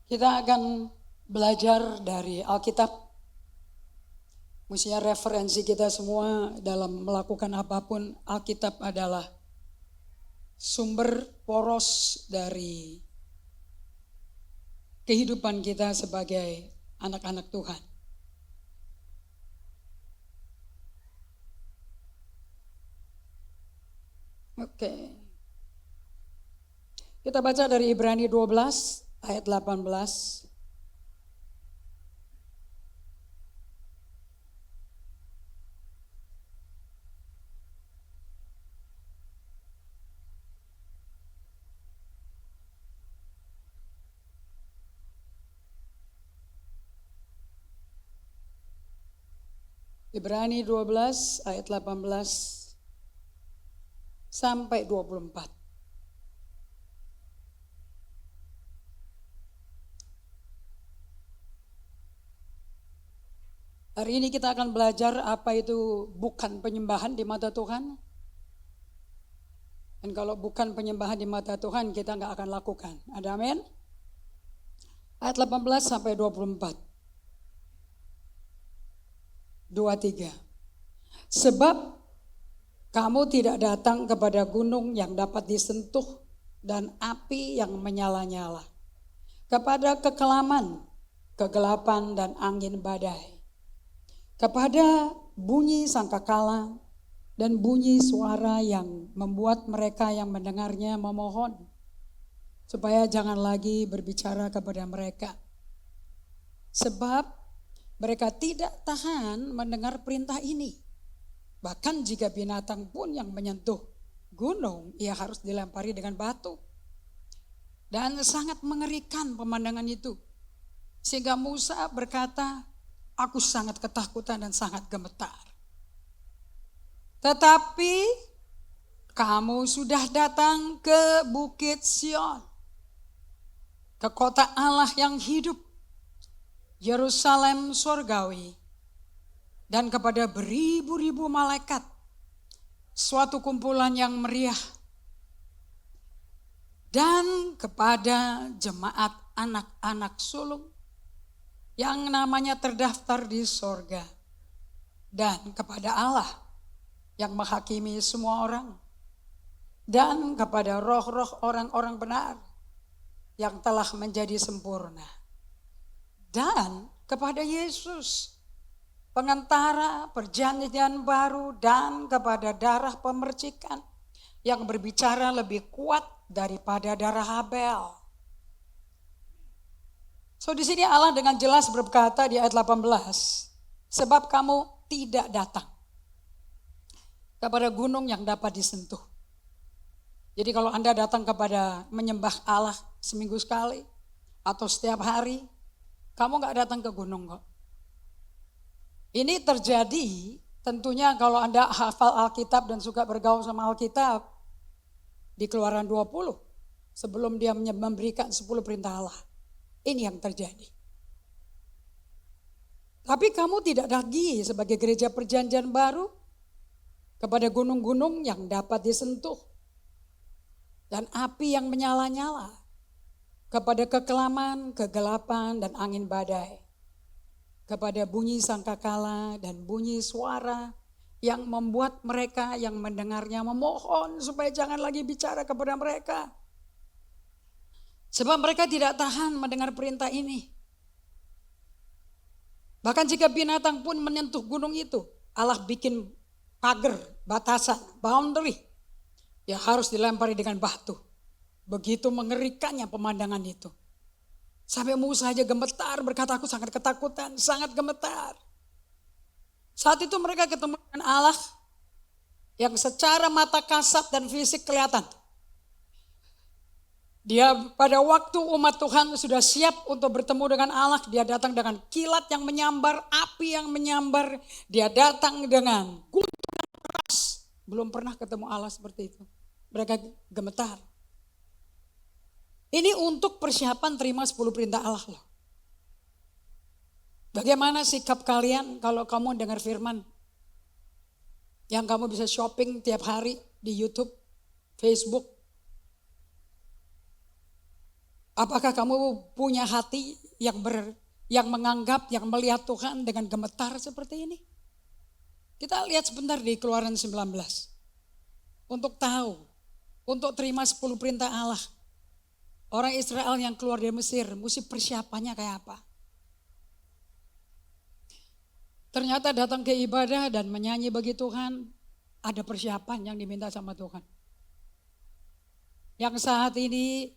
Kita akan belajar dari Alkitab. Mestinya referensi kita semua dalam melakukan apapun, Alkitab adalah sumber poros dari kehidupan kita sebagai anak-anak Tuhan. Oke. Kita baca dari Ibrani 12 ayat 18. Ibrani 12 ayat 18 sampai 24. Hari ini kita akan belajar apa itu bukan penyembahan di mata Tuhan. Dan kalau bukan penyembahan di mata Tuhan, kita nggak akan lakukan. Ada amin? Ayat 18 sampai 24. 23. Sebab kamu tidak datang kepada gunung yang dapat disentuh dan api yang menyala-nyala, kepada kekelaman, kegelapan dan angin badai, kepada bunyi sangkakala dan bunyi suara yang membuat mereka yang mendengarnya memohon supaya jangan lagi berbicara kepada mereka. Sebab mereka tidak tahan mendengar perintah ini. Bahkan jika binatang pun yang menyentuh gunung, ia harus dilempari dengan batu. Dan sangat mengerikan pemandangan itu. Sehingga Musa berkata, aku sangat ketakutan dan sangat gemetar. Tetapi kamu sudah datang ke Bukit Sion, ke kota Allah yang hidup, Yerusalem surgawi, dan kepada beribu-ribu malaikat, suatu kumpulan yang meriah, dan kepada jemaat anak-anak sulung yang namanya terdaftar di sorga, dan kepada Allah yang menghakimi semua orang, dan kepada roh-roh orang-orang benar yang telah menjadi sempurna, dan kepada Yesus, pengantara perjanjian baru, dan kepada darah pemercikan yang berbicara lebih kuat daripada darah Habel. So di sini Allah dengan jelas berkata di ayat 18, sebab kamu tidak datang kepada gunung yang dapat disentuh. Jadi kalau Anda datang kepada menyembah Allah seminggu sekali atau setiap hari, kamu gak datang ke gunung kok. Ini terjadi tentunya kalau Anda hafal Alkitab dan suka bergaul sama Alkitab di Keluaran 20 sebelum dia memberikan 10 perintah Allah. Ini yang terjadi. Tapi kamu tidak lagi sebagai gereja perjanjian baru kepada gunung-gunung yang dapat disentuh dan api yang menyala-nyala, kepada kekelaman, kegelapan dan angin badai, kepada bunyi sangkakala dan bunyi suara yang membuat mereka yang mendengarnya memohon supaya jangan lagi bicara kepada mereka. Sebab mereka tidak tahan mendengar perintah ini. Bahkan jika binatang pun menyentuh gunung itu, Allah bikin pagar, batasan, boundary, ya harus dilempari dengan batu. Begitu mengerikannya pemandangan itu. Sampai Musa aja gemetar, berkata aku sangat ketakutan, sangat gemetar. Saat itu mereka ketemu dengan Allah yang secara mata kasat dan fisik kelihatan. Dia pada waktu umat Tuhan sudah siap untuk bertemu dengan Allah, dia datang dengan kilat yang menyambar, api yang menyambar, dia datang dengan guntur keras. Belum pernah ketemu Allah seperti itu. Mereka gemetar. Ini untuk persiapan terima 10 perintah Allah loh. Bagaimana sikap kalian kalau kamu dengar firman? Yang kamu bisa shopping tiap hari di YouTube, Facebook. Apakah kamu punya hati yang menganggap, yang melihat Tuhan dengan gemetar seperti ini? Kita lihat sebentar di Keluaran 19. Untuk tahu, untuk terima 10 perintah Allah. Orang Israel yang keluar dari Mesir, mesti persiapannya kayak apa? Ternyata datang ke ibadah dan menyanyi bagi Tuhan, ada persiapan yang diminta sama Tuhan. Yang saat ini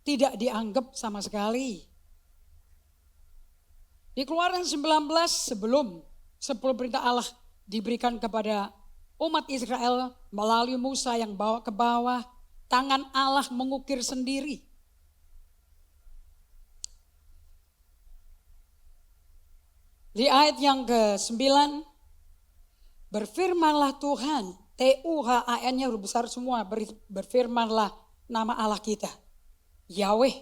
tidak dianggap sama sekali. Di Keluaran 19 sebelum 10 perintah Allah diberikan kepada umat Israel melalui Musa yang bawa ke bawah, tangan Allah mengukir sendiri. Di ayat yang ke-9, berfirmanlah Tuhan, Tuhan-nya huruf besar semua, berfirmanlah nama Allah kita, Yahweh,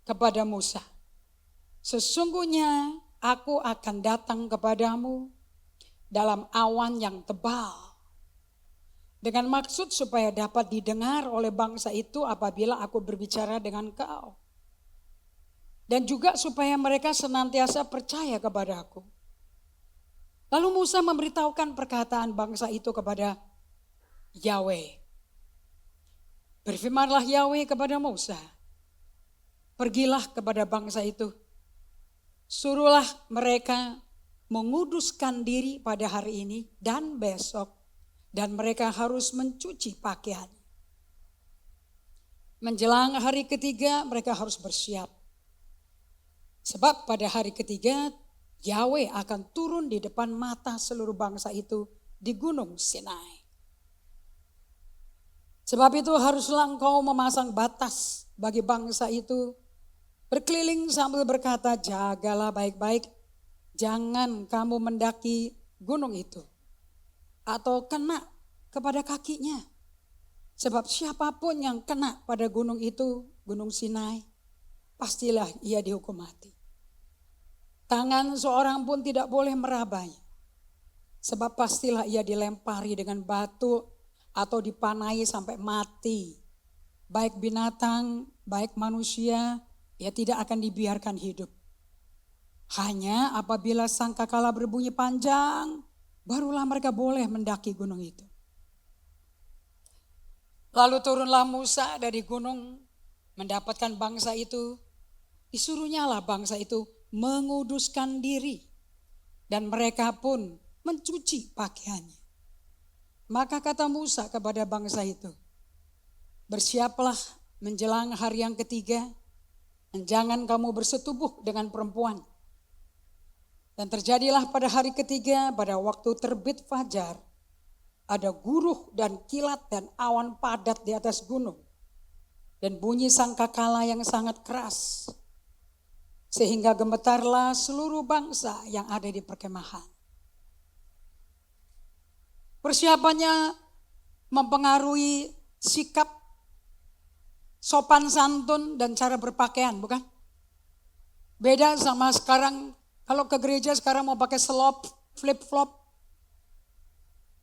kepada Musa. Sesungguhnya aku akan datang kepadamu dalam awan yang tebal, dengan maksud supaya dapat didengar oleh bangsa itu apabila aku berbicara dengan kau. Dan juga supaya mereka senantiasa percaya kepada aku. Lalu Musa memberitahukan perkataan bangsa itu kepada Yahweh. Berfirmanlah Yahweh kepada Musa, pergilah kepada bangsa itu, suruhlah mereka menguduskan diri pada hari ini dan besok, dan mereka harus mencuci pakaian. Menjelang hari ketiga mereka harus bersiap. Sebab pada hari ketiga Yahweh akan turun di depan mata seluruh bangsa itu di Gunung Sinai. Sebab itu haruslah engkau memasang batas bagi bangsa itu, berkeliling sambil berkata, jagalah baik-baik, jangan kamu mendaki gunung itu atau kena kepada kakinya. Sebab siapapun yang kena pada gunung itu, Gunung Sinai, pastilah ia dihukum mati. Tangan seorang pun tidak boleh merabanya. Sebab pastilah ia dilempari dengan batu atau dipanai sampai mati. Baik binatang, baik manusia, ia tidak akan dibiarkan hidup. Hanya apabila sangkakala berbunyi panjang, barulah mereka boleh mendaki gunung itu. Lalu turunlah Musa dari gunung mendapatkan bangsa itu. Disuruhnya lah bangsa itu menguduskan diri. Dan mereka pun mencuci pakaiannya. Maka kata Musa kepada bangsa itu, bersiaplah menjelang hari yang ketiga, dan jangan kamu bersetubuh dengan perempuan. Dan terjadilah pada hari ketiga, pada waktu terbit fajar, ada guruh dan kilat dan awan padat di atas gunung. Dan bunyi sangkakala yang sangat keras. Sehingga gemetarlah seluruh bangsa yang ada di perkemahan. Persiapannya mempengaruhi sikap, sopan santun dan cara berpakaian, bukan? Beda sama sekarang, kalau ke gereja sekarang mau pakai selop, flip-flop,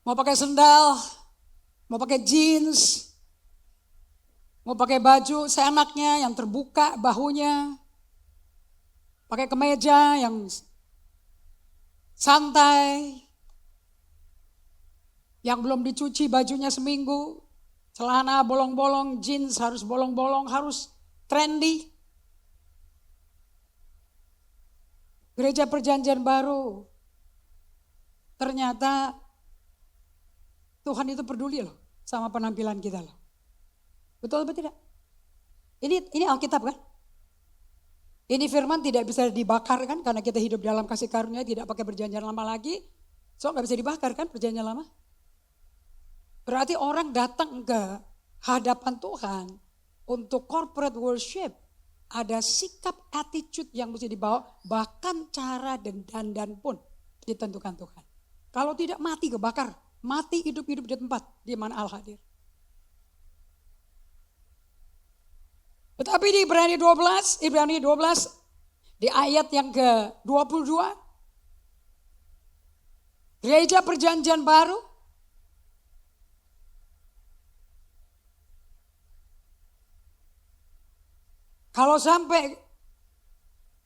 mau pakai sendal, mau pakai jeans, mau pakai baju seenaknya yang terbuka bahunya, pakai kemeja yang santai, yang belum dicuci bajunya seminggu, celana bolong-bolong, jeans harus bolong-bolong, harus trendy. Gereja Perjanjian Baru, ternyata Tuhan itu peduli loh sama penampilan kita loh. Betul atau tidak? Ini Alkitab kan? Ini firman tidak bisa dibakar kan, karena kita hidup dalam kasih karunia, tidak pakai perjanjian lama lagi. So gak bisa dibakar kan perjanjian lama. Berarti orang datang ke hadapan Tuhan untuk corporate worship. Ada sikap attitude yang mesti dibawa, bahkan cara dan dandan pun ditentukan Tuhan. Kalau tidak mati kebakar, mati hidup-hidup di tempat di mana Allah hadir. Tetapi di Ibrani 12 di ayat yang ke-22, Gereja Perjanjian Baru Kalau sampai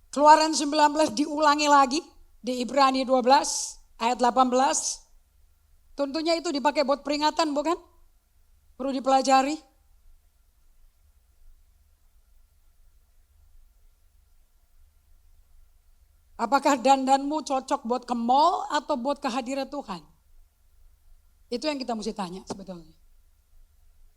Keluaran 19 diulangi lagi di Ibrani 12 ayat 18, tentunya itu dipakai buat peringatan, bukan? Perlu dipelajari. Apakah dandanmu cocok buat ke mall atau buat kehadiran Tuhan? Itu yang kita mesti tanya sebetulnya.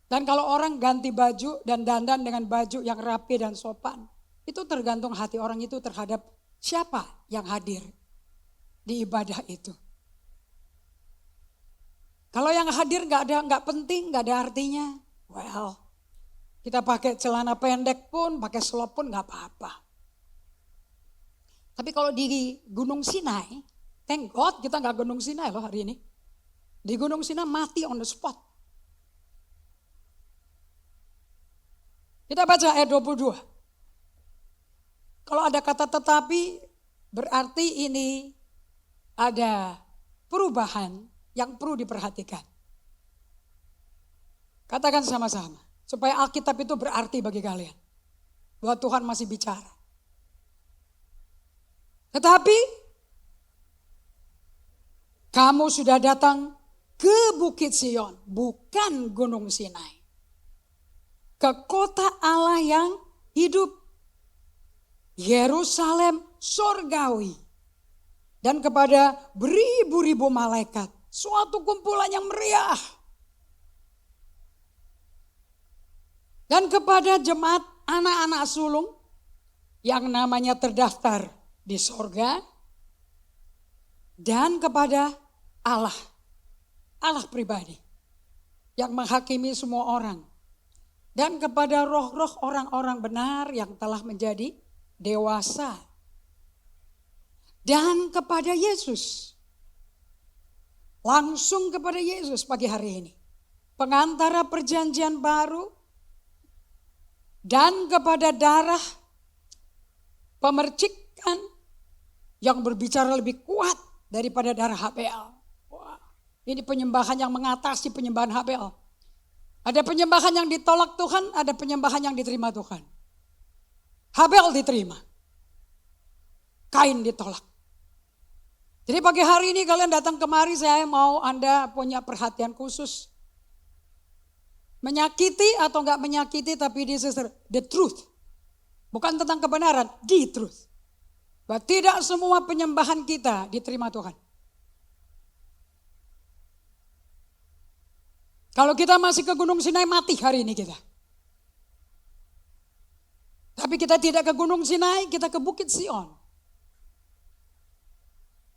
Dan kalau orang ganti baju dan dandan dengan baju yang rapi dan sopan, itu tergantung hati orang itu terhadap siapa yang hadir di ibadah itu. Kalau yang hadir nggak penting, nggak ada artinya, well, kita pakai celana pendek pun, pakai selop pun nggak apa-apa. Tapi kalau di Gunung Sinai, thank God kita nggak Gunung Sinai loh hari ini. Di Gunung Sinai mati on the spot. Kita baca ayat 22. Kalau ada kata tetapi, berarti ini ada perubahan yang perlu diperhatikan. Katakan sama-sama, supaya Alkitab itu berarti bagi kalian. Bahwa Tuhan masih bicara. Tetapi kamu sudah datang ke Bukit Sion, bukan Gunung Sinai. Ke kota Allah yang hidup, Yerusalem sorgawi. Dan kepada beribu-ribu malaikat, suatu kumpulan yang meriah. Dan kepada jemaat anak-anak sulung yang namanya terdaftar di sorga, dan kepada Allah pribadi yang menghakimi semua orang, dan kepada roh-roh orang-orang benar yang telah menjadi dewasa, dan kepada Yesus, langsung kepada Yesus pagi hari ini, pengantara perjanjian baru, dan kepada darah pemercikan yang berbicara lebih kuat daripada darah Habel. Wah, ini penyembahan yang mengatasi penyembahan Habel. Ada penyembahan yang ditolak Tuhan, ada penyembahan yang diterima Tuhan. Habel diterima, Kain ditolak. Jadi pagi hari ini kalian datang kemari, saya mau Anda punya perhatian khusus. Menyakiti atau enggak menyakiti, tapi this is the truth. Bukan tentang kebenaran, the truth. Bahwa tidak semua penyembahan kita diterima Tuhan. Kalau kita masih ke Gunung Sinai, mati hari ini kita. Tapi kita tidak ke Gunung Sinai, kita ke Bukit Sion.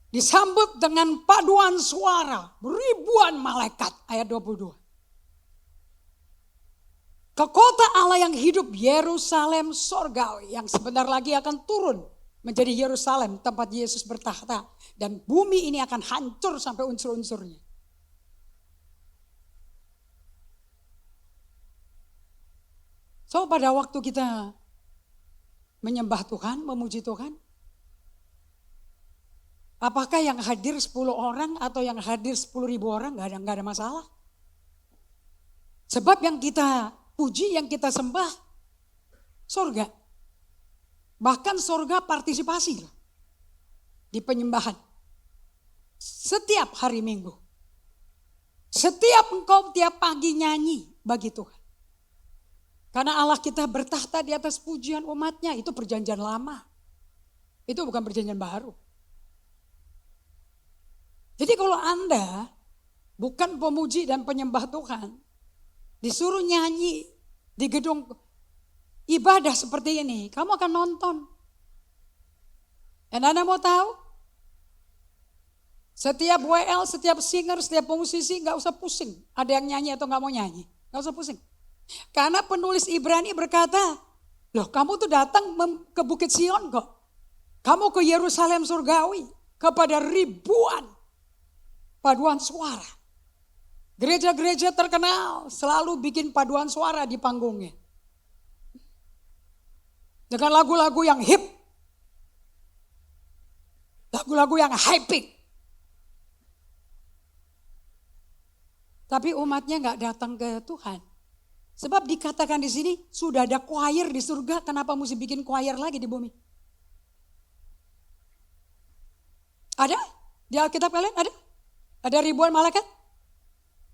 Disambut dengan paduan suara ribuan malaikat, ayat 22. Ke kota Allah yang hidup, Yerusalem sorgawi, yang sebentar lagi akan turun menjadi Yerusalem, tempat Yesus bertahta. Dan bumi ini akan hancur sampai unsur-unsurnya. So pada waktu kita menyembah Tuhan, memuji Tuhan, apakah yang hadir 10 orang atau yang hadir 10.000 orang, gak ada masalah. Sebab yang kita puji, yang kita sembah, surga. Bahkan surga partisipasi di penyembahan. Setiap hari Minggu. Setiap engkau tiap pagi nyanyi bagi Tuhan. Karena Allah kita bertahta di atas pujian umatnya, itu perjanjian lama. Itu bukan perjanjian baru. Jadi kalau Anda bukan pemuji dan penyembah Tuhan, disuruh nyanyi di gedung ibadah seperti ini, kamu akan nonton. Dan Anda mau tahu? Setiap WL, setiap singer, setiap musisi gak usah pusing. Ada yang nyanyi atau gak mau nyanyi. Gak usah pusing. Karena penulis Ibrani berkata, loh kamu tuh datang ke Bukit Sion kok. Kamu ke Yerusalem surgawi. Kepada ribuan paduan suara. Gereja-gereja terkenal selalu bikin paduan suara di panggungnya. Dengan lagu-lagu yang hip. Lagu-lagu yang high peak. Tapi umatnya gak datang ke Tuhan. Sebab dikatakan di sini sudah ada choir di surga, kenapa mesti bikin choir lagi di bumi? Ada? Di Alkitab kalian ada? Ada ribuan malaikat?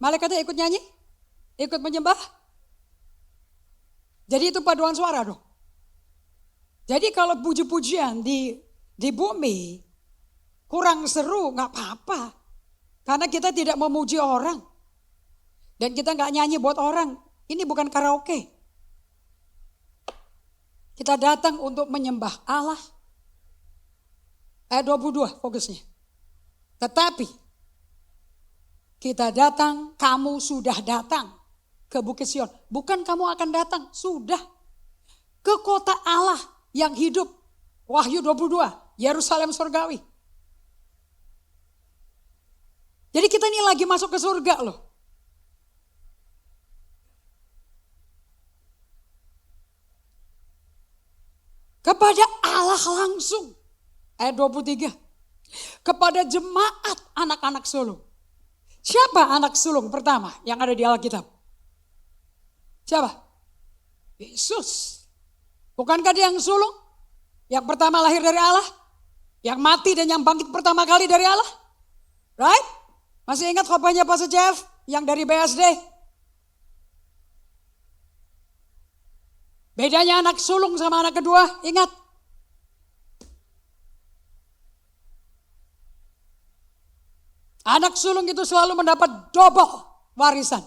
Malaikatnya ikut nyanyi? Ikut menyembah? Jadi itu paduan suara dong. Jadi kalau puji-pujian di bumi kurang seru, gak apa-apa. Karena kita tidak memuji orang. Dan kita gak nyanyi buat orang. Ini bukan karaoke. Kita datang untuk menyembah Allah. Ayat 22 fokusnya. Tetapi kita datang, kamu sudah datang ke Bukit Sion. Bukan kamu akan datang, sudah. Ke kota Allah yang hidup. Wahyu 22, Yerusalem surgawi. Jadi kita ini lagi masuk ke surga loh. Kepada Allah langsung. Ayat 23. Kepada jemaat anak-anak sulung. Siapa anak sulung pertama yang ada di Alkitab? Siapa? Yesus. Bukankah dia yang sulung? Yang pertama lahir dari Allah? Yang mati dan yang bangkit pertama kali dari Allah? Right? Masih ingat khotbahnya Pastor Jeff yang dari BSD? Bedanya anak sulung sama anak kedua, ingat. Anak sulung itu selalu mendapat double warisan.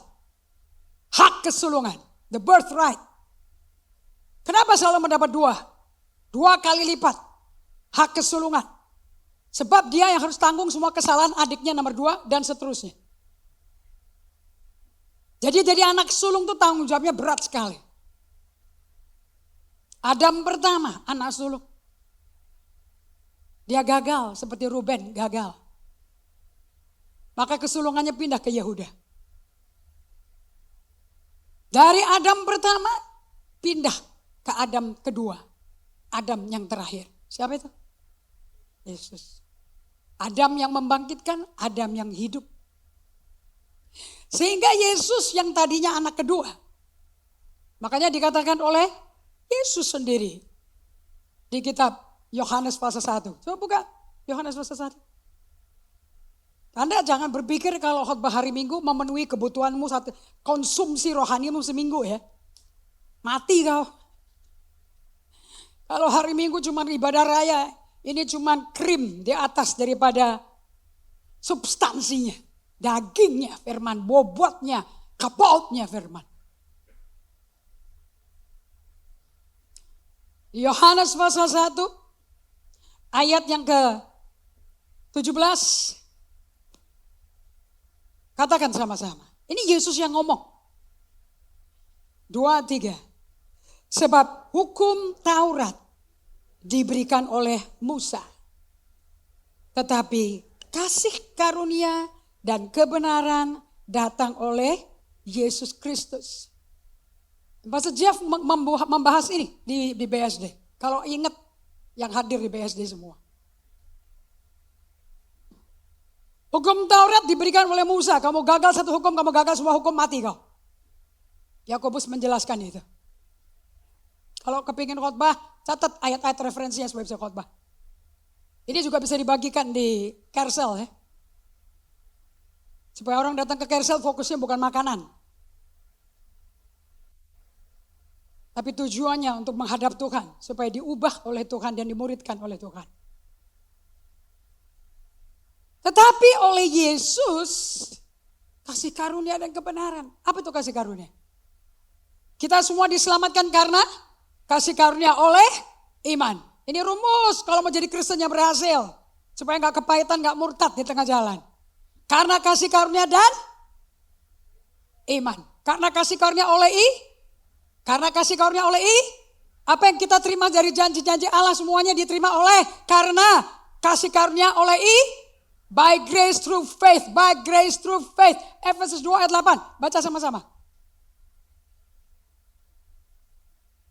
Hak kesulungan, the birthright. Kenapa selalu mendapat dua? Dua kali lipat hak kesulungan. Sebab dia yang harus tanggung semua kesalahan adiknya nomor 2 dan seterusnya. Jadi anak sulung itu tanggung jawabnya berat sekali. Adam pertama, anak sulung. Dia gagal seperti Ruben gagal. Maka kesulungannya pindah ke Yehuda. Dari Adam pertama pindah ke Adam kedua. Adam yang terakhir. Siapa itu? Yesus. Adam yang membangkitkan, Adam yang hidup. Sehingga Yesus yang tadinya anak kedua. Makanya dikatakan oleh Yesus sendiri di kitab Yohanes pasal 1. Coba buka Yohanes pasal 1. Anda jangan berpikir kalau khotbah hari Minggu memenuhi kebutuhanmu satu konsumsi rohanimu seminggu ya. Mati kau. Kalau hari Minggu cuma ibadah raya, ini cuma krim di atas daripada substansinya. Dagingnya firman, bobotnya, kapotnya firman. Yohanes pasal 1 ayat yang ke-17. Katakan sama-sama. Ini Yesus yang ngomong. 2, 3. Sebab hukum Taurat diberikan oleh Musa. Tetapi kasih karunia dan kebenaran datang oleh Yesus Kristus. Pastor Jeff membahas ini di BSD. Kalau ingat yang hadir di BSD semua. Hukum Taurat diberikan oleh Musa. Kamu gagal satu hukum, kamu gagal semua hukum, mati kau. Yakobus menjelaskan itu. Kalau kepingin khotbah, catat ayat-ayat referensinya supaya bisa khotbah. Ini juga bisa dibagikan di Kersel ya. Supaya orang datang ke Kersel fokusnya bukan makanan. Tapi tujuannya untuk menghadap Tuhan. Supaya diubah oleh Tuhan dan dimuridkan oleh Tuhan. Tetapi oleh Yesus kasih karunia dan kebenaran. Apa itu kasih karunia? Kita semua diselamatkan karena kasih karunia oleh iman. Ini rumus kalau mau jadi Kristen yang berhasil. Supaya gak kepahitan, gak murtad di tengah jalan. Karena kasih karunia dan iman. Karena kasih karunia oleh Karena kasih karunia oleh apa yang kita terima dari janji-janji Allah semuanya diterima oleh karena kasih karunia oleh by grace through faith, by grace through faith. Efesus 2 ayat 8, baca sama-sama.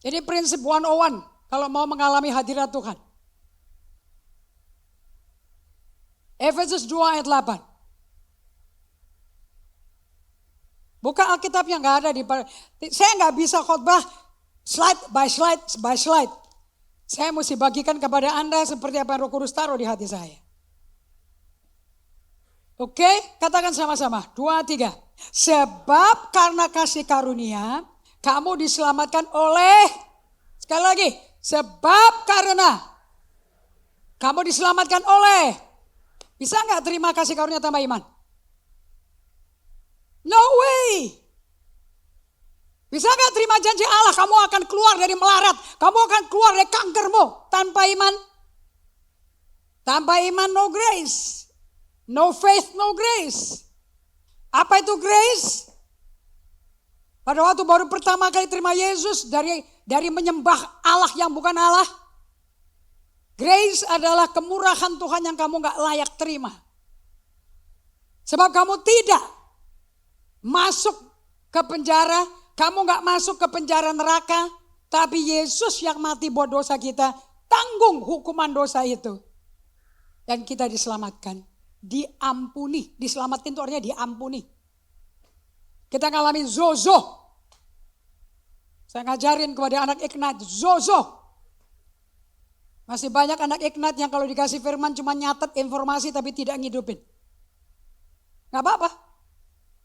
Jadi prinsip 101 kalau mau mengalami hadirat Tuhan. Efesus 2 ayat 8. Buka Alkitabnya, nggak ada saya nggak bisa khotbah slide by slide by slide. Saya mesti bagikan kepada Anda seperti apa yang Roh Kudus taruh di hati saya. Oke, katakan sama-sama. 2, 3. Sebab karena kasih karunia, kamu diselamatkan oleh, sekali lagi, sebab karena kamu diselamatkan oleh. Bisa nggak terima kasih karunia tambah iman? No way. Bisa nggak terima janji Allah, kamu akan keluar dari melarat, kamu akan keluar dari kankermu tanpa iman? Tanpa iman no grace, no faith no grace. Apa itu grace? Pada waktu baru pertama kali terima Yesus dari menyembah Allah yang bukan Allah. Grace adalah kemurahan Tuhan yang kamu gak layak terima. Sebab kamu tidak masuk ke penjara, kamu gak masuk ke penjara neraka. Tapi Yesus yang mati buat dosa kita, tanggung hukuman dosa itu. Dan kita diselamatkan, diampuni. Diselamatkan itu artinya diampuni. Kita ngalamin zozo. Saya ngajarin kepada anak Ignat, zozo. Masih banyak anak Ignat yang kalau dikasih firman cuma nyatet informasi tapi tidak ngidupin. Gak apa-apa.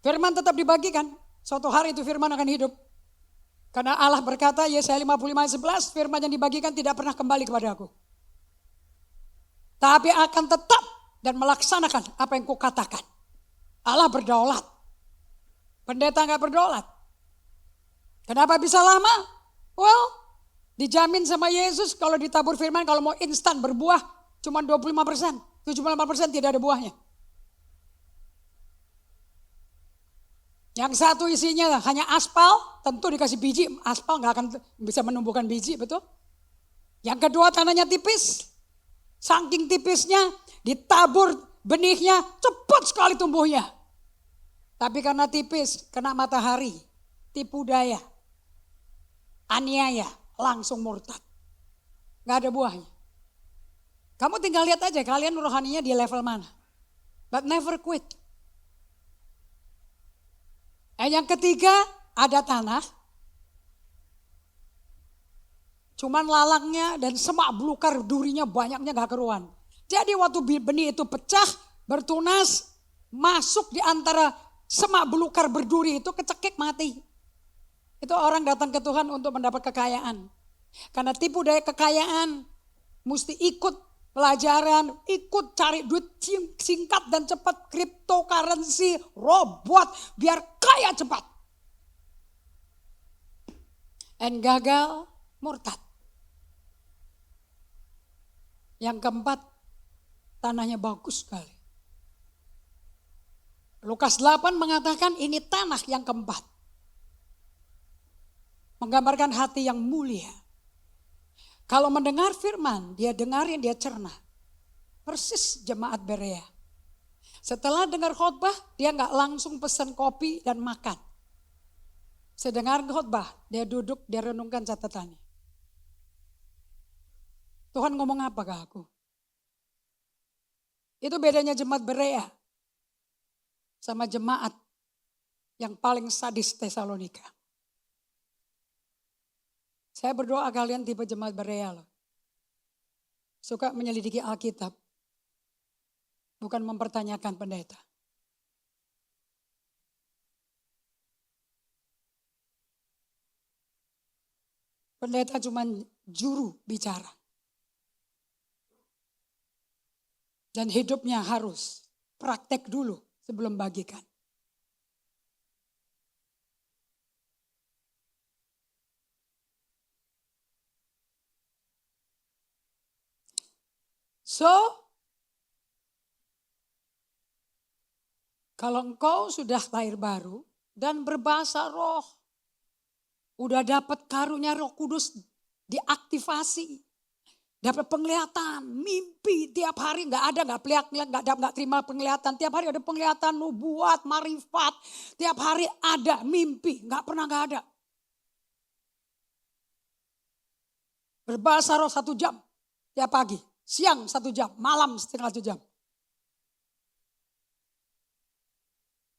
Firman tetap dibagikan. Suatu hari itu firman akan hidup. Karena Allah berkata, Yesaya 55:11, firman yang dibagikan tidak pernah kembali kepada aku. Tapi akan tetap dan melaksanakan apa yang kukatakan. Allah berdaulat. Pendeta gak berdaulat. Kenapa bisa lama? Well, dijamin sama Yesus kalau ditabur firman, kalau mau instan berbuah cuma 25%. 75% tidak ada buahnya. Yang satu isinya hanya aspal, tentu dikasih biji, aspal gak akan bisa menumbuhkan biji, betul? Yang kedua tanahnya tipis, saking tipisnya ditabur benihnya cepat sekali tumbuhnya. Tapi karena tipis, kena matahari, tipu daya, aniaya, langsung murtad. Gak ada buahnya. Kamu tinggal lihat aja kalian rohaninya di level mana. But never quit. Yang ketiga ada tanah. Cuman lalangnya dan semak belukar durinya banyaknya gak keruan. Jadi waktu benih itu pecah, bertunas, masuk di antara semak belukar berduri itu kecekik mati. Itu orang datang ke Tuhan untuk mendapat kekayaan. Karena tipu daya kekayaan, mesti ikut pelajaran, ikut cari duit singkat dan cepat, cryptocurrency, robot, biar kaya cepat. And gagal, murtad. Yang keempat, tanahnya bagus sekali. Lukas 8 mengatakan ini tanah yang keempat. Menggambarkan hati yang mulia. Kalau mendengar firman, dia dengarin, dia cerna. Persis jemaat Berea. Setelah dengar khotbah, dia gak langsung pesan kopi dan makan. Sedengar khotbah, dia duduk, dia renungkan catatannya. Tuhan ngomong apa ke aku? Itu bedanya jemaat Berea sama jemaat yang paling sadis Tesalonika. Saya berdoa kalian tipe jemaat Berea loh. Suka menyelidiki Alkitab. Bukan mempertanyakan pendeta. Pendeta cuma juru bicara. Dan hidupnya harus praktek dulu sebelum bagikan. So, kalau engkau sudah lahir baru dan berbahasa roh, udah dapat karunia Roh Kudus diaktifasi, dapat penglihatan, mimpi tiap hari nggak terima penglihatan, tiap hari ada penglihatan, nubuat, marifat, tiap hari ada mimpi, nggak pernah nggak ada. Berbahasa roh 1 jam tiap pagi. Siang 1 jam, malam setengah 1 jam.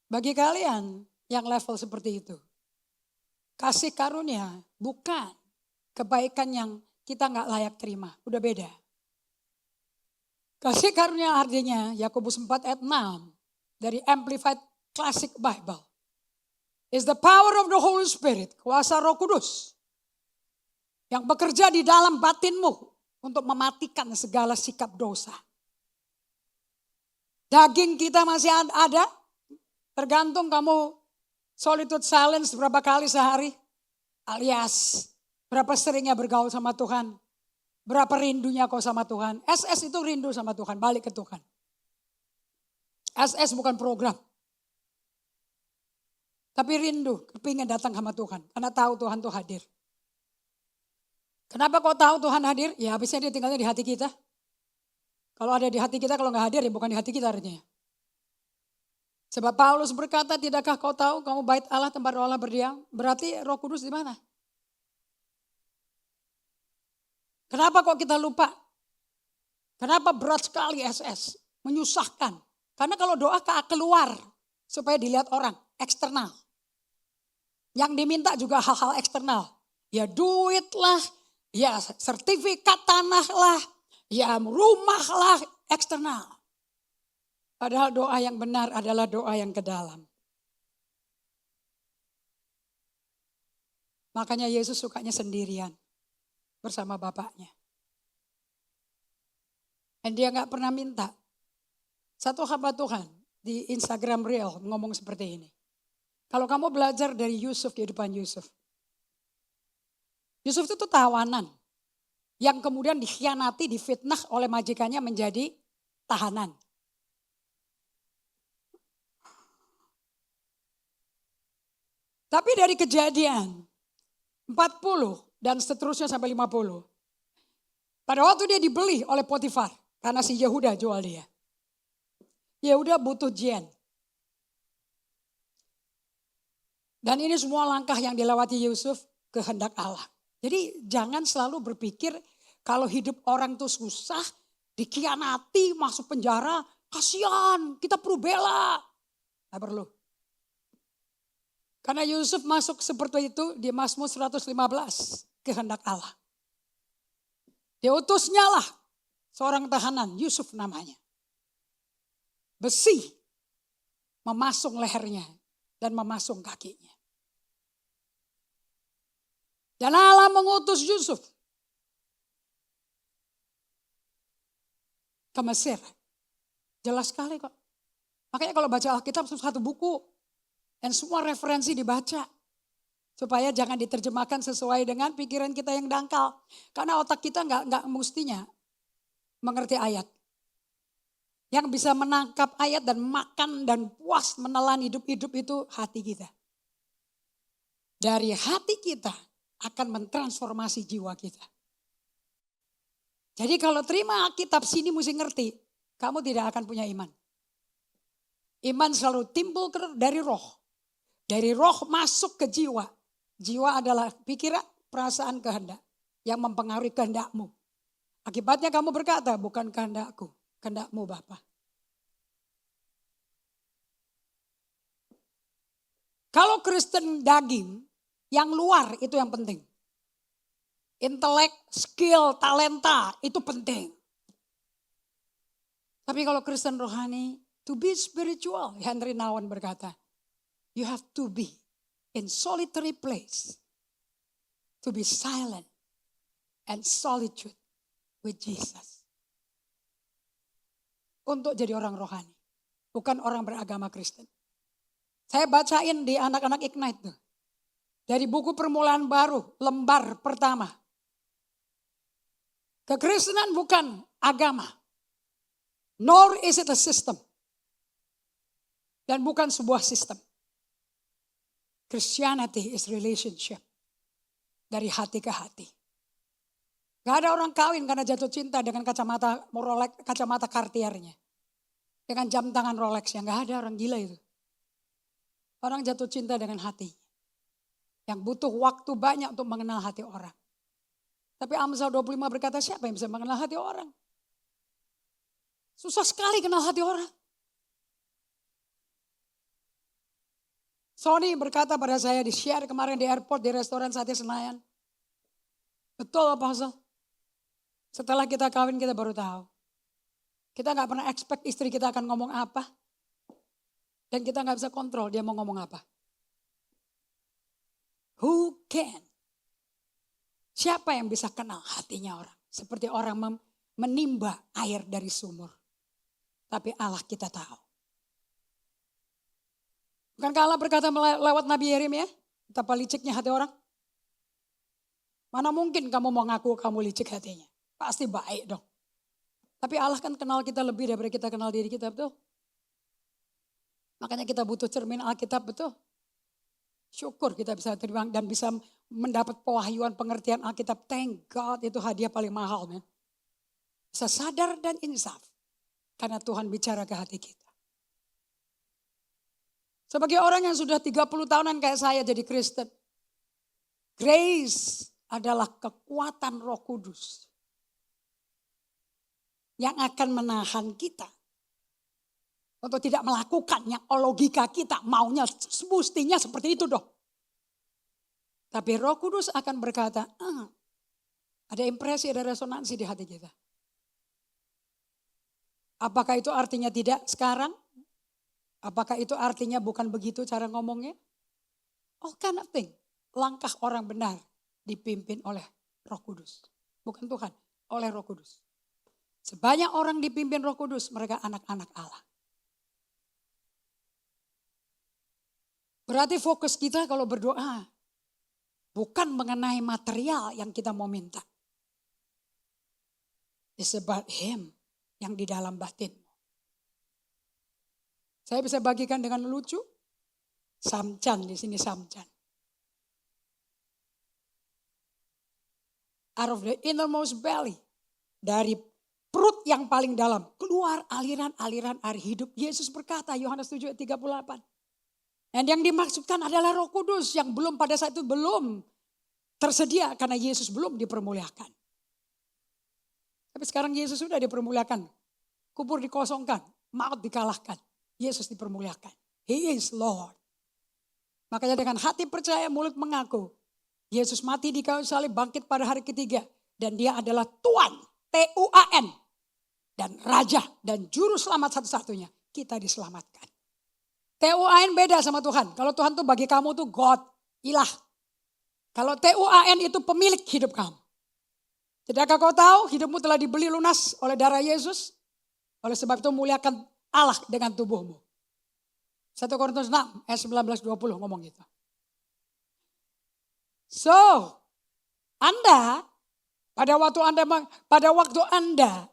Bagi kalian yang level seperti itu. Kasih karunia bukan kebaikan yang kita nggak layak terima. Udah beda. Kasih karunia artinya Yakobus 4 ayat 6 dari Amplified Classic Bible. Is the power of the Holy Spirit, kuasa Roh Kudus yang bekerja di dalam batinmu untuk mematikan segala sikap dosa. Daging kita masih ada, tergantung kamu solitude silence berapa kali sehari, alias berapa seringnya bergaul sama Tuhan, berapa rindunya kau sama Tuhan. SS itu rindu sama Tuhan, balik ke Tuhan. SS bukan program. Tapi rindu, kepingin datang sama Tuhan, karena tahu Tuhan tuh hadir. Kenapa kau tahu Tuhan hadir? Ya habisnya dia tinggalnya di hati kita. Kalau ada di hati kita, kalau nggak hadir ya bukan di hati kita artinya. Sebab Paulus berkata, tidakkah kau tahu kamu bait Allah, tempat Roh Allah berdiam? Berarti Roh Kudus di mana? Kenapa kok kita lupa? Kenapa berat sekali SS? Menyusahkan. Karena kalau doa keluar supaya dilihat orang, eksternal. Yang diminta juga hal-hal eksternal. Ya duit lah, ya sertifikat tanah lah, ya rumah lah, eksternal. Padahal doa yang benar adalah doa yang ke dalam. Makanya Yesus sukanya sendirian bersama Bapaknya. Dan dia gak pernah minta. Satu hamba Tuhan di Instagram Reel ngomong seperti ini. Kalau kamu belajar dari Yusuf, kehidupan Yusuf. Yusuf itu tawanan. Yang kemudian dikhianati, difitnah oleh majikannya menjadi tahanan. Tapi dari Kejadian 40 dan seterusnya sampai 50. Pada waktu dia dibeli oleh Potifar. Karena si Yehuda jual dia. Yehuda butuh jen. Dan ini semua langkah yang dilewati Yusuf kehendak Allah. Jadi jangan selalu berpikir kalau hidup orang tuh susah, dikhianati, masuk penjara, kasihan, kita perlu bela. Tidak perlu. Karena Yusuf masuk seperti itu di Mazmur 115, kehendak Allah. Diutusnya lah seorang tahanan, Yusuf namanya. Besi memasung lehernya dan memasung kakinya. Dan Allah mengutus Yusuf ke Mesir. Jelas sekali kok. Makanya kalau baca Alkitab satu buku dan semua referensi dibaca. Supaya jangan diterjemahkan sesuai dengan pikiran kita yang dangkal. Karena otak kita nggak mestinya mengerti ayat. Yang bisa menangkap ayat dan makan dan puas menelan hidup-hidup itu hati kita. Dari hati kita akan mentransformasi jiwa kita. Jadi kalau terima kitab sini mesti ngerti, kamu tidak akan punya iman. Iman selalu timbul dari roh. Dari roh masuk ke jiwa. Jiwa adalah pikiran, perasaan, kehendak yang mempengaruhi kehendakmu. Akibatnya kamu berkata, bukan kehendakku, kehendakmu Bapa. Kalau Kristen daging, yang luar itu yang penting. Intelek, skill, talenta itu penting. Tapi kalau Kristen rohani, to be spiritual, Henry Nouwen berkata, you have to be in solitary place, to be silent and solitude with Jesus. Untuk jadi orang rohani, bukan orang beragama Kristen. Saya bacain di anak-anak Ignite tuh. Dari buku Permulaan Baru, lembar pertama. Kekristenan bukan agama. Nor is it a system. Dan bukan sebuah sistem. Christianity is relationship. Dari hati ke hati. Gak ada orang kawin karena jatuh cinta dengan kacamata Rolex, kacamata Cartiernya. Dengan jam tangan Rolex yang gak ada, orang gila itu. Orang jatuh cinta dengan hati. Yang butuh waktu banyak untuk mengenal hati orang. Tapi Amsal 25 berkata, siapa yang bisa mengenal hati orang? Susah sekali kenal hati orang. Sony berkata pada saya di share kemarin di airport di restoran Sate Senayan. Betul Apostle. Setelah kita kawin kita baru tahu. Kita gak pernah expect istri kita akan ngomong apa. Dan kita gak bisa kontrol dia mau ngomong apa. Who can? Siapa yang bisa kenal hatinya orang? Seperti orang menimba air dari sumur. Tapi Allah kita tahu. Bukankah Allah berkata lewat Nabi Yeremia, betapa liciknya hati orang? Mana mungkin kamu mau ngaku kamu licik hatinya? Pasti baik dong. Tapi Allah kan kenal kita lebih daripada kita kenal diri kita, betul? Makanya kita butuh cermin Alkitab, betul? Syukur kita bisa terima dan bisa mendapat pewahyuan pengertian Alkitab. Thank God itu hadiah paling mahal. Man. Bisa sadar dan insaf. Karena Tuhan bicara ke hati kita. Sebagai orang yang sudah 30 tahunan kayak saya jadi Kristen. Grace adalah kekuatan Roh Kudus. Yang akan menahan kita. Untuk tidak melakukan yang logika kita maunya semestinya seperti itu dong. Tapi Roh Kudus akan berkata, ada impresi, ada resonansi di hati kita. Apakah itu artinya tidak sekarang? Apakah itu artinya bukan begitu cara ngomongnya? All kind of thing. Langkah orang benar dipimpin oleh Roh Kudus. Bukan Tuhan, oleh Roh Kudus. Sebanyak orang dipimpin Roh Kudus, mereka anak-anak Allah. Berarti fokus kita kalau berdoa bukan mengenai material yang kita mau minta. It's about Him yang di dalam batin. Saya bisa bagikan dengan lucu. Samcan di sini Samcan. Out of the innermost belly. Dari perut yang paling dalam. Keluar aliran-aliran air hidup. Yesus berkata Yohanes 7:38. Dan yang dimaksudkan adalah Roh Kudus yang belum pada saat itu belum tersedia karena Yesus belum dipermuliakan. Tapi sekarang Yesus sudah dipermuliakan. Kubur dikosongkan, maut dikalahkan. Yesus dipermuliakan. He is Lord. Makanya dengan hati percaya mulut mengaku. Yesus mati di kayu salib bangkit pada hari ketiga. Dan dia adalah Tuhan, T-U-A-N. Dan Raja dan Juru Selamat satu-satunya. Kita diselamatkan. T-U-A-N beda sama Tuhan. Kalau Tuhan tuh bagi kamu tuh God, ilah. Kalau T-U-A-N itu pemilik hidup kamu. Tidakkah kau tahu hidupmu telah dibeli lunas oleh darah Yesus? Oleh sebab itu muliakan Allah dengan tubuhmu. 1 Korintus 6 ayat 19-20 ngomong gitu. So, Anda pada waktu Anda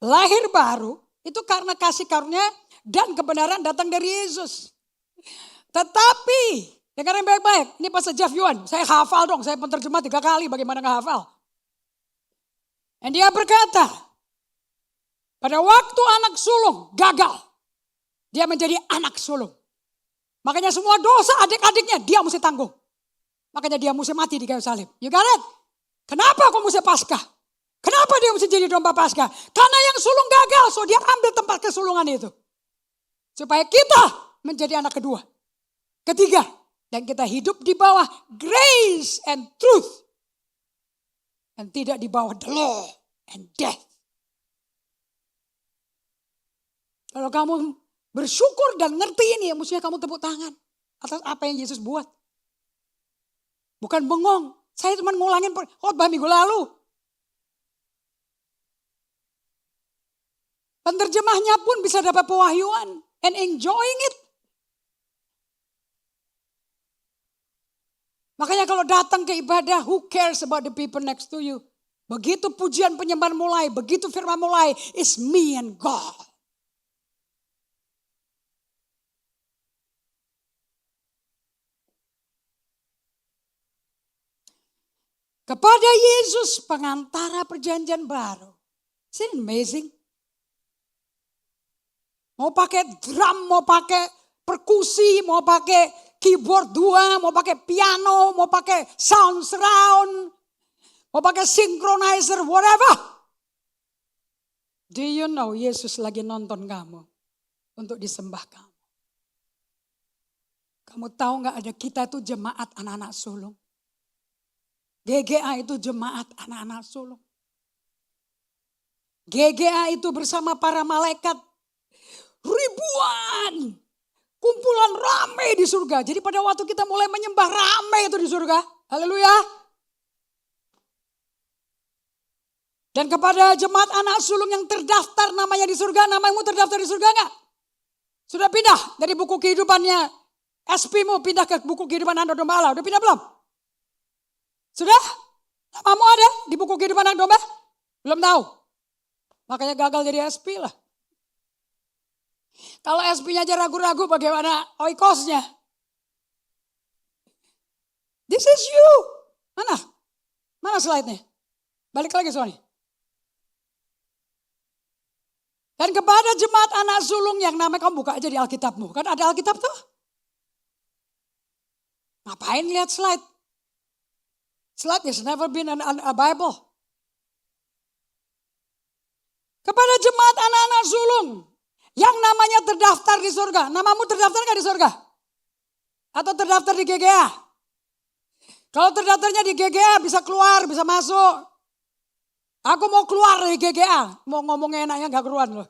lahir baru itu karena kasih karunia dan kebenaran datang dari Yesus. Tetapi, dengar yang baik-baik, ini Pastor Jeff Yuan, saya hafal dong, saya penerjemah 3 kali, bagaimana gak hafal. Dan dia berkata, pada waktu anak sulung gagal, dia menjadi anak sulung. Makanya semua dosa adik-adiknya dia mesti tanggung. Makanya dia mesti mati di kayu salib. You got it? Kenapa kok mesti Paskah? Kenapa dia mesti jadi domba Paskah? Karena yang sulung gagal, so dia ambil tempat kesulungan itu. Supaya kita menjadi anak kedua, ketiga. Dan kita hidup di bawah grace and truth. Dan tidak di bawah the law and death. Kalau kamu bersyukur dan ngerti ini, ya mestinya kamu tepuk tangan. Atas apa yang Yesus buat. Bukan bengong. Saya cuma ngulangin khotbah minggu lalu. Penerjemahnya pun bisa dapat pewahyuan. And enjoying it. Makanya kalau datang ke ibadah, who cares about the people next to you? Begitu pujian penyembahan mulai, begitu firman mulai, it's me and God. Kepada Yesus pengantara perjanjian baru. Isn't it amazing? Mau pakai drum, mau pakai perkusi, mau pakai keyboard 2, mau pakai piano, mau pakai sound surround, mau pakai synchronizer, whatever. Do you know Yesus lagi nonton kamu untuk disembah kamu? Kamu tahu nggak ada kita itu jemaat anak-anak sulung. GGA itu jemaat anak-anak sulung. GGA itu bersama para malaikat. Ribuan. Kumpulan ramai di surga. Jadi pada waktu kita mulai menyembah ramai itu di surga. Haleluya. Dan kepada jemaat anak sulung yang terdaftar namanya di surga. Namamu terdaftar di surga enggak? Sudah pindah dari buku kehidupannya. SP-mu pindah ke buku kehidupan anak domba Allah. Udah pindah belum? Sudah? Namamu ada di buku kehidupan anak domba? Belum tahu. Makanya gagal jadi SP lah. Kalau SP-nya aja ragu-ragu bagaimana oikosnya? This is you. Mana? Mana slide-nya? Balik lagi soalnya. Dan kepada jemaat anak sulung yang namanya, kamu buka aja di Alkitabmu. Kan ada Alkitab tuh. Ngapain lihat slide? Slide has never been a Bible. Kepada jemaat anak-anak sulung yang namanya terdaftar di surga. Namamu terdaftar gak di surga? Atau terdaftar di GGA? Kalau terdaftarnya di GGA bisa keluar, bisa masuk. Aku mau keluar dari GGA. Mau ngomongnya enaknya gak keluar loh.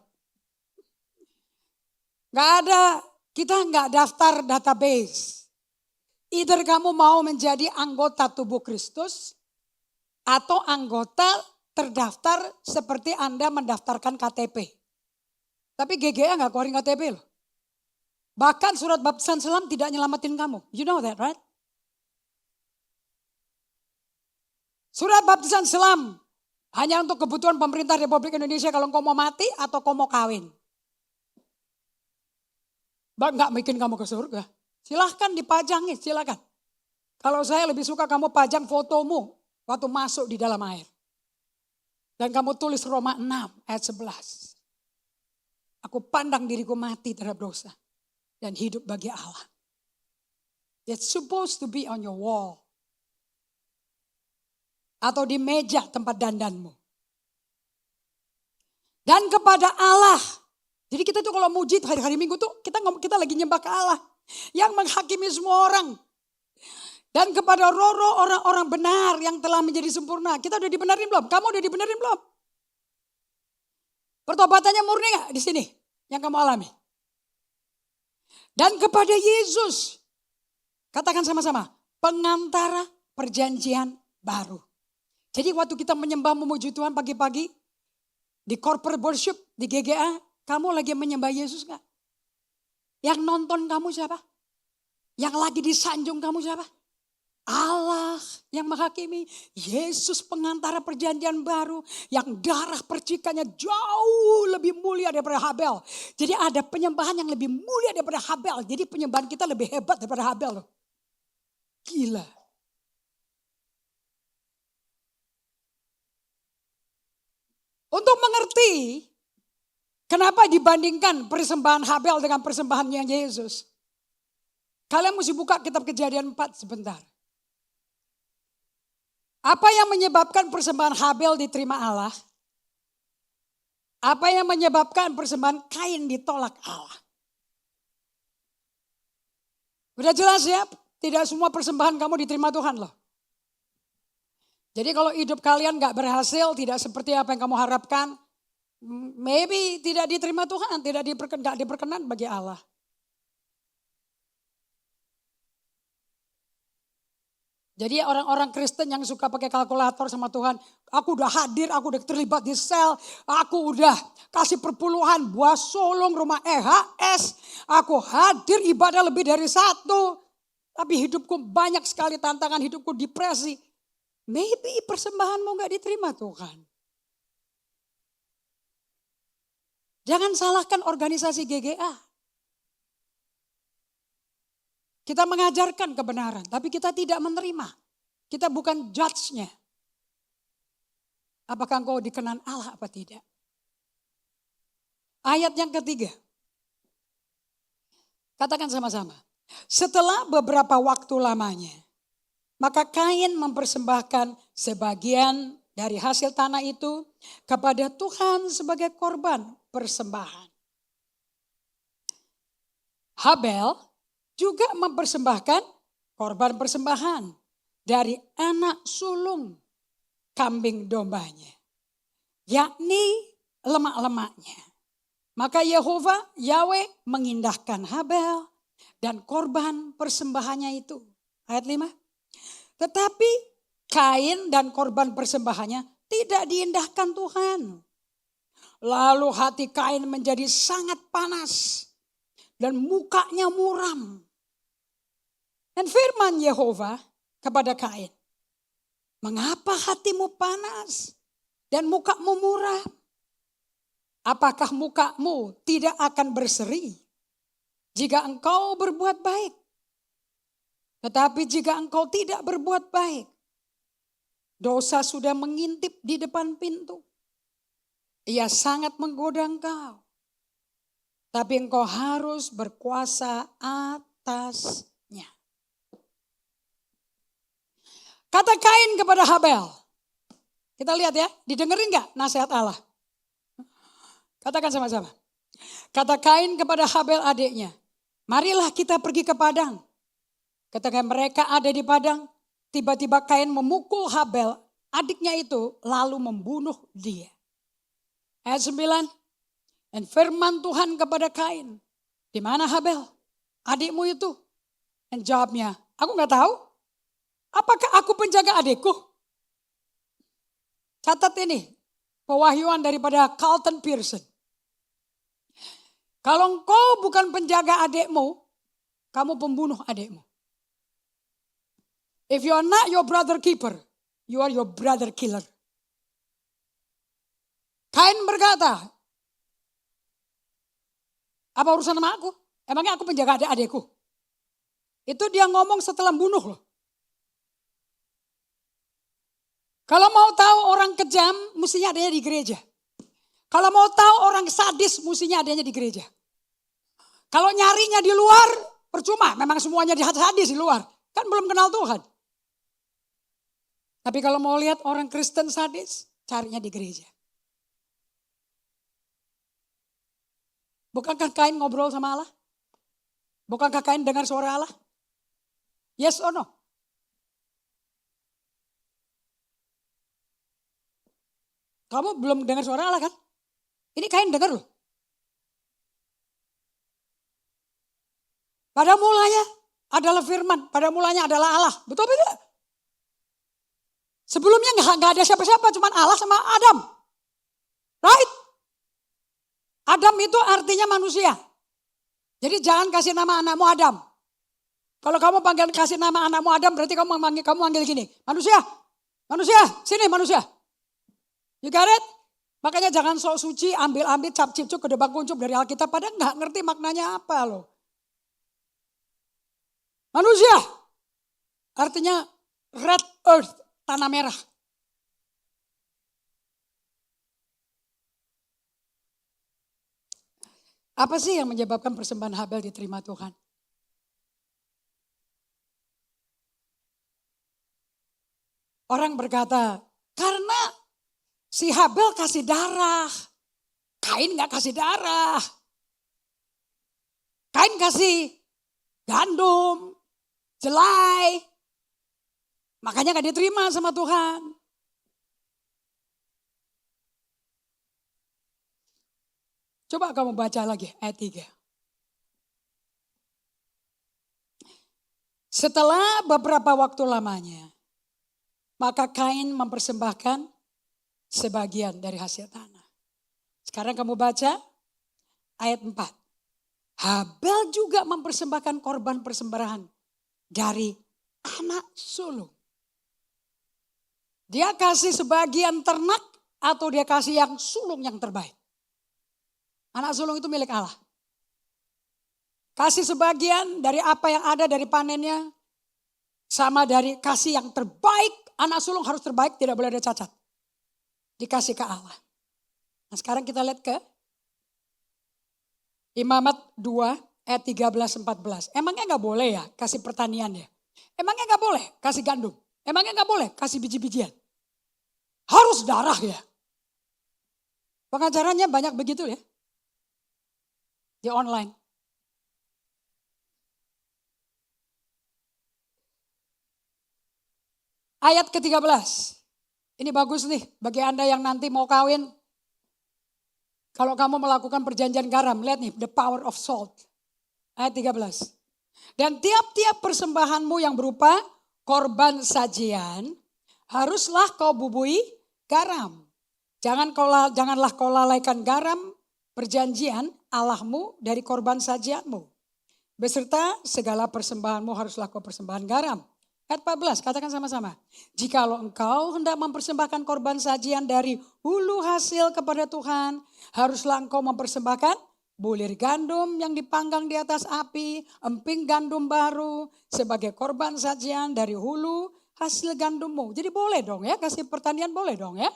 Gak ada, kita gak daftar database. Either kamu mau menjadi anggota tubuh Kristus. Atau anggota terdaftar seperti Anda mendaftarkan KTP. Tapi GGA gak keluarin KTP loh. Bahkan surat baptisan selam tidak nyelamatin kamu. You know that, right? Surat baptisan selam hanya untuk kebutuhan pemerintah Republik Indonesia kalau kau mau mati atau kau mau kawin. Gak bikin kamu ke surga. Silahkan dipajangin, silahkan. Kalau saya lebih suka kamu pajang fotomu waktu masuk di dalam air. Dan kamu tulis Roma 6 ayat 11. Aku pandang diriku mati terhadap dosa dan hidup bagi Allah. It's supposed to be on your wall. Atau di meja tempat dandanmu. Dan kepada Allah. Jadi kita tuh kalau muji hari-hari Minggu tuh kita lagi nyembah ke Allah. Yang menghakimi semua orang. Dan kepada roh-roh orang-orang benar yang telah menjadi sempurna. Kita udah dibenerin belum? Kamu udah dibenerin belum? Pertobatannya murni gak di sini yang kamu alami? Dan kepada Yesus, katakan sama-sama, pengantara perjanjian baru. Jadi waktu kita menyembah memuji Tuhan pagi-pagi, di corporate worship, di GGA, kamu lagi menyembah Yesus gak? Yang nonton kamu siapa? Yang lagi disanjung kamu siapa? Allah yang menghakimi, Yesus pengantara perjanjian baru yang darah percikannya jauh lebih mulia daripada Habel. Jadi ada penyembahan yang lebih mulia daripada Habel. Jadi penyembahan kita lebih hebat daripada Habel loh. Gila. Untuk mengerti kenapa dibandingkan persembahan Habel dengan persembahannya Yesus. Kalian mesti buka kitab Kejadian 4 sebentar. Apa yang menyebabkan persembahan Habel diterima Allah? Apa yang menyebabkan persembahan Kain ditolak Allah? Udah jelas ya, tidak semua persembahan kamu diterima Tuhan loh. Jadi kalau hidup kalian gak berhasil, tidak seperti apa yang kamu harapkan, maybe tidak diterima Tuhan, gak diperkenan bagi Allah. Jadi orang-orang Kristen yang suka pakai kalkulator sama Tuhan, aku udah hadir, aku udah terlibat di sel, aku udah kasih perpuluhan, buah sulung, rumah EHS, aku hadir ibadah lebih dari 1, tapi hidupku banyak sekali tantangan, hidupku depresi. Maybe persembahanmu gak diterima Tuhan. Jangan salahkan organisasi GGA. Kita mengajarkan kebenaran, tapi kita tidak menerima. Kita bukan judge-nya. Apakah engkau dikenan Allah apa tidak? Ayat yang ketiga. Katakan sama-sama. Setelah beberapa waktu lamanya, maka Kain mempersembahkan sebagian dari hasil tanah itu kepada Tuhan sebagai korban persembahan. Habel juga mempersembahkan korban persembahan dari anak sulung kambing dombanya, yakni lemak-lemaknya. Maka Yahweh mengindahkan Habel dan korban persembahannya itu. Ayat 5. Tetapi Kain dan korban persembahannya tidak diindahkan Tuhan. Lalu hati Kain menjadi sangat panas dan mukanya muram. Dan firman Yehova kepada Kain, mengapa hatimu panas dan mukamu muram? Apakah mukamu tidak akan berseri jika engkau berbuat baik? Tetapi jika engkau tidak berbuat baik, dosa sudah mengintip di depan pintu. Ia sangat menggoda engkau. Tapi engkau harus berkuasa atasnya. Kata Kain kepada Habel. Kita lihat ya, didengerin gak nasihat Allah? Katakan sama-sama. Kata Kain kepada Habel adiknya, marilah kita pergi ke padang. Ketika mereka ada di padang, tiba-tiba Kain memukul Habel, adiknya itu, lalu membunuh dia. Ayat 9, dan firman Tuhan kepada Kain, di mana Habel, adikmu itu? Dan jawabnya, aku gak tahu. Apakah aku penjaga adikku? Catat ini, pewahyuan daripada Carlton Pearson. Kalau engkau bukan penjaga adikmu, kamu pembunuh adikmu. If you are not your brother keeper, you are your brother killer. Kain berkata, apa urusan sama aku? Emangnya aku penjaga adik-adikku? Itu dia ngomong setelah bunuh loh. Kalau mau tahu orang kejam, mestinya adanya di gereja. Kalau mau tahu orang sadis, mestinya adanya di gereja. Kalau nyarinya di luar, percuma. Memang semuanya sadis di luar. Kan belum kenal Tuhan. Tapi kalau mau lihat orang Kristen sadis, carinya di gereja. Bukankah Kain ngobrol sama Allah? Bukankah Kain dengar suara Allah? Yes or no? Kamu belum dengar suara Allah kan? Ini Kain dengar loh. Pada mulanya adalah firman, pada mulanya adalah Allah. Betul tidak? Sebelumnya nggak ada siapa-siapa, cuma Allah sama Adam. Right? Adam itu artinya manusia. Jadi jangan kasih nama anakmu Adam. Kalau kamu kasih nama anakmu Adam, berarti kamu manggil gini, manusia, manusia, sini manusia. You got it? Makanya jangan sok suci, ambil-ambil cap-cipcuk ke depan kuncup dari Alkitab, padahal nggak ngerti maknanya apa loh. Manusia, artinya red earth, tanah merah. Apa sih yang menyebabkan persembahan Habel diterima Tuhan? Orang berkata, karena si Habel kasih darah, Kain gak kasih darah. Kain kasih gandum, jelai. Makanya gak diterima sama Tuhan. Coba kamu baca lagi ayat 3. Setelah beberapa waktu lamanya, maka Kain mempersembahkan sebagian dari hasil tanah. Sekarang kamu baca ayat 4. Habel juga mempersembahkan korban persembahan dari anak sulung. Dia kasih sebagian ternak atau dia kasih yang sulung yang terbaik. Anak sulung itu milik Allah. Kasih sebagian dari apa yang ada dari panennya. Sama dari kasih yang terbaik. Anak sulung harus terbaik, tidak boleh ada cacat. Dikasih ke Allah. Nah sekarang kita lihat ke Imamat 2 ayat 13-14. Emangnya gak boleh ya kasih pertanian ya? Emangnya gak boleh kasih gandum? Emangnya gak boleh kasih biji-bijian? Harus darah ya? Pengajarannya banyak begitu ya? Di online. Ayat ke-13. Ini bagus nih bagi Anda yang nanti mau kawin. Kalau kamu melakukan perjanjian garam, lihat nih, the power of salt. Ayat 13. Dan tiap-tiap persembahanmu yang berupa korban sajian, haruslah kau bubui garam. Janganlah kau lalaikan garam perjanjian Allahmu dari korban sajianmu. Beserta segala persembahanmu haruslah kau persembahkan garam. Ayat 14, katakan sama-sama. Jikalau engkau hendak mempersembahkan korban sajian dari hulu hasil kepada Tuhan, haruslah engkau mempersembahkan bulir gandum yang dipanggang di atas api, emping gandum baru sebagai korban sajian dari hulu hasil gandummu. Jadi boleh dong ya, kasih pertanian boleh dong ya.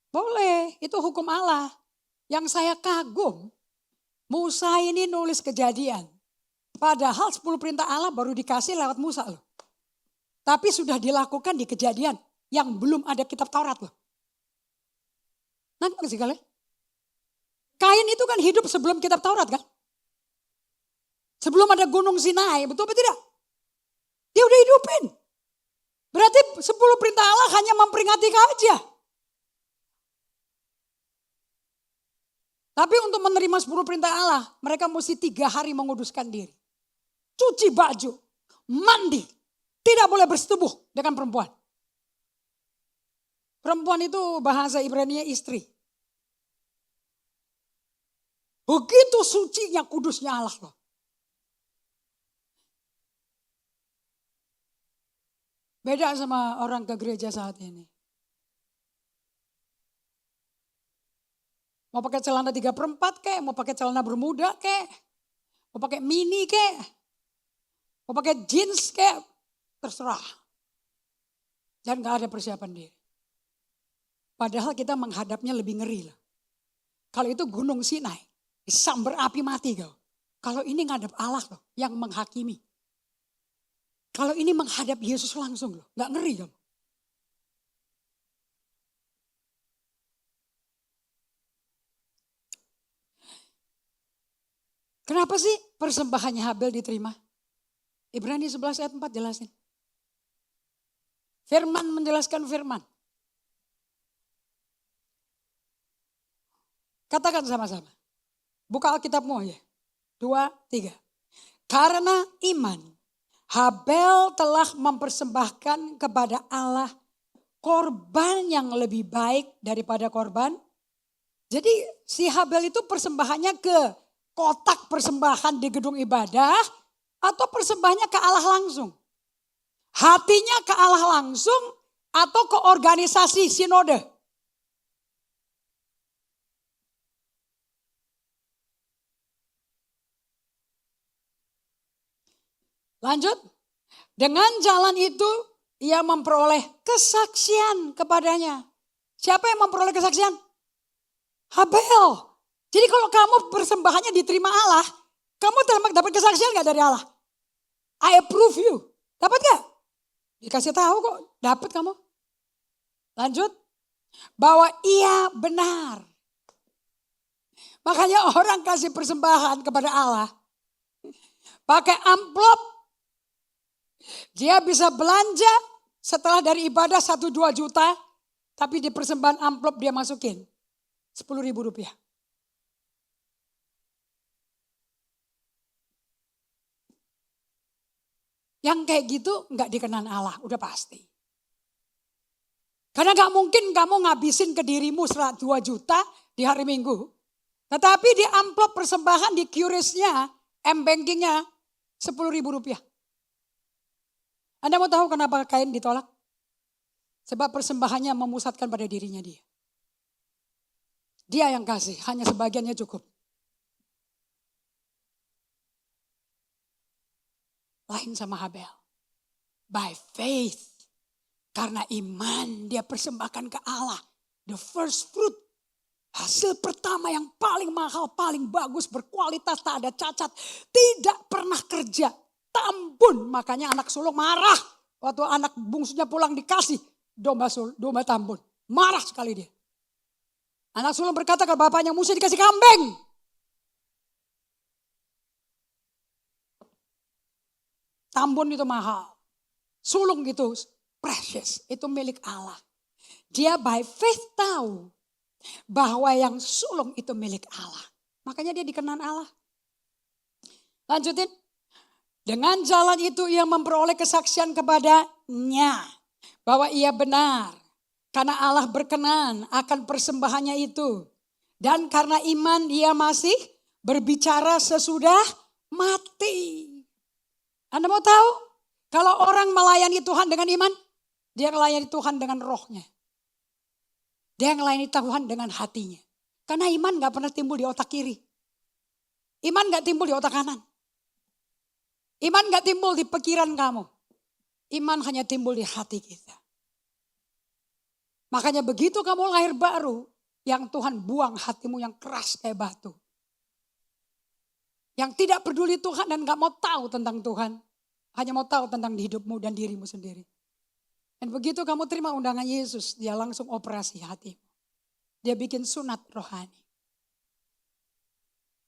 Boleh, itu hukum Allah. Yang saya kagum, Musa ini nulis Kejadian. Padahal 10 perintah Allah baru dikasih lewat Musa loh. Tapi sudah dilakukan di Kejadian yang belum ada kitab Taurat loh. Nanti sih kalian. Kain itu kan hidup sebelum kitab Taurat kan. Sebelum ada gunung Sinai, betul apa tidak? Dia udah hidupin. Berarti 10 perintah Allah hanya memperingati aja. Tapi untuk menerima 10 perintah Allah, mereka mesti 3 hari menguduskan diri. Cuci baju, mandi. Tidak boleh bersetubuh dengan perempuan. Perempuan itu bahasa Ibrani istri. Begitu sucinya, kudusnya Allah loh. Beda sama orang ke gereja saat ini. Mau pakai celana 3/4 kek, mau pakai celana bermuda kek, mau pakai mini kek, mau pakai jeans kek, terserah. Dan gak ada persiapan diri. Padahal kita menghadapnya lebih ngeri lah. Kalau itu gunung Sinai, disambar api mati kau. Kalau ini ngadap Allah loh, yang menghakimi. Kalau ini menghadap Yesus langsung loh, gak ngeri kamu. Kenapa sih persembahannya Habel diterima? Ibrani 11 ayat 4 jelasin. Firman menjelaskan firman. Katakan sama-sama. Buka Alkitabmu ya. 2, 3. Karena iman, Habel telah mempersembahkan kepada Allah korban yang lebih baik daripada korban. Jadi si Habel itu persembahannya ke kotak persembahan di gedung ibadah atau persembahannya ke Allah langsung. Hatinya ke Allah langsung atau ke organisasi sinode. Lanjut. Dengan jalan itu ia memperoleh kesaksian kepadanya. Siapa yang memperoleh kesaksian? Habel. Jadi kalau kamu persembahannya diterima Allah, kamu dapat kesaksian gak dari Allah? I approve you. Dapat gak? Dikasih tahu kok, dapat kamu. Lanjut. Bahwa ia benar. Makanya orang kasih persembahan kepada Allah. Pakai amplop. Dia bisa belanja setelah dari ibadah 1-2 juta. Tapi di persembahan amplop dia masukin 10.000 rupiah. Yang kayak gitu gak dikenan Allah, udah pasti. Karena gak mungkin kamu ngabisin ke dirimu 2 juta di hari Minggu. Tetapi di amplop persembahan di QRIS-nya, M-bankingnya 10.000 rupiah. Anda mau tahu kenapa kain ditolak? Sebab persembahannya memusatkan pada dirinya dia. Dia yang kasih, hanya sebagiannya cukup. Lain sama Habel. By faith. Karena iman dia persembahkan ke Allah. The first fruit. Hasil pertama yang paling mahal, paling bagus, berkualitas, tak ada cacat. Tidak pernah kerja. Tambun. Makanya anak sulung marah. Waktu anak bungsunya pulang dikasih domba tambun. Marah sekali dia. Anak sulung berkata ke bapaknya, mesti dikasih kambing. Tambun itu mahal. Sulung gitu precious, itu milik Allah. Dia by faith tahu bahwa yang sulung itu milik Allah. Makanya dia dikenan Allah. Lanjutin. Dengan jalan itu ia memperoleh kesaksian kepadanya bahwa ia benar. Karena Allah berkenan akan persembahannya itu. Dan karena iman dia masih berbicara sesudah mati. Anda mau tahu? Kalau orang melayani Tuhan dengan iman, dia melayani Tuhan dengan rohnya. Dia melayani Tuhan dengan hatinya. Karena iman gak pernah timbul di otak kiri. Iman gak timbul di otak kanan. Iman gak timbul di pikiran kamu. Iman hanya timbul di hati kita. Makanya begitu kamu lahir baru, yang Tuhan buang hatimu yang keras kayak batu. Yang tidak peduli Tuhan dan gak mau tahu tentang Tuhan. Hanya mau tahu tentang hidupmu dan dirimu sendiri. Dan begitu kamu terima undangan Yesus, dia langsung operasi hatimu. Dia bikin sunat rohani.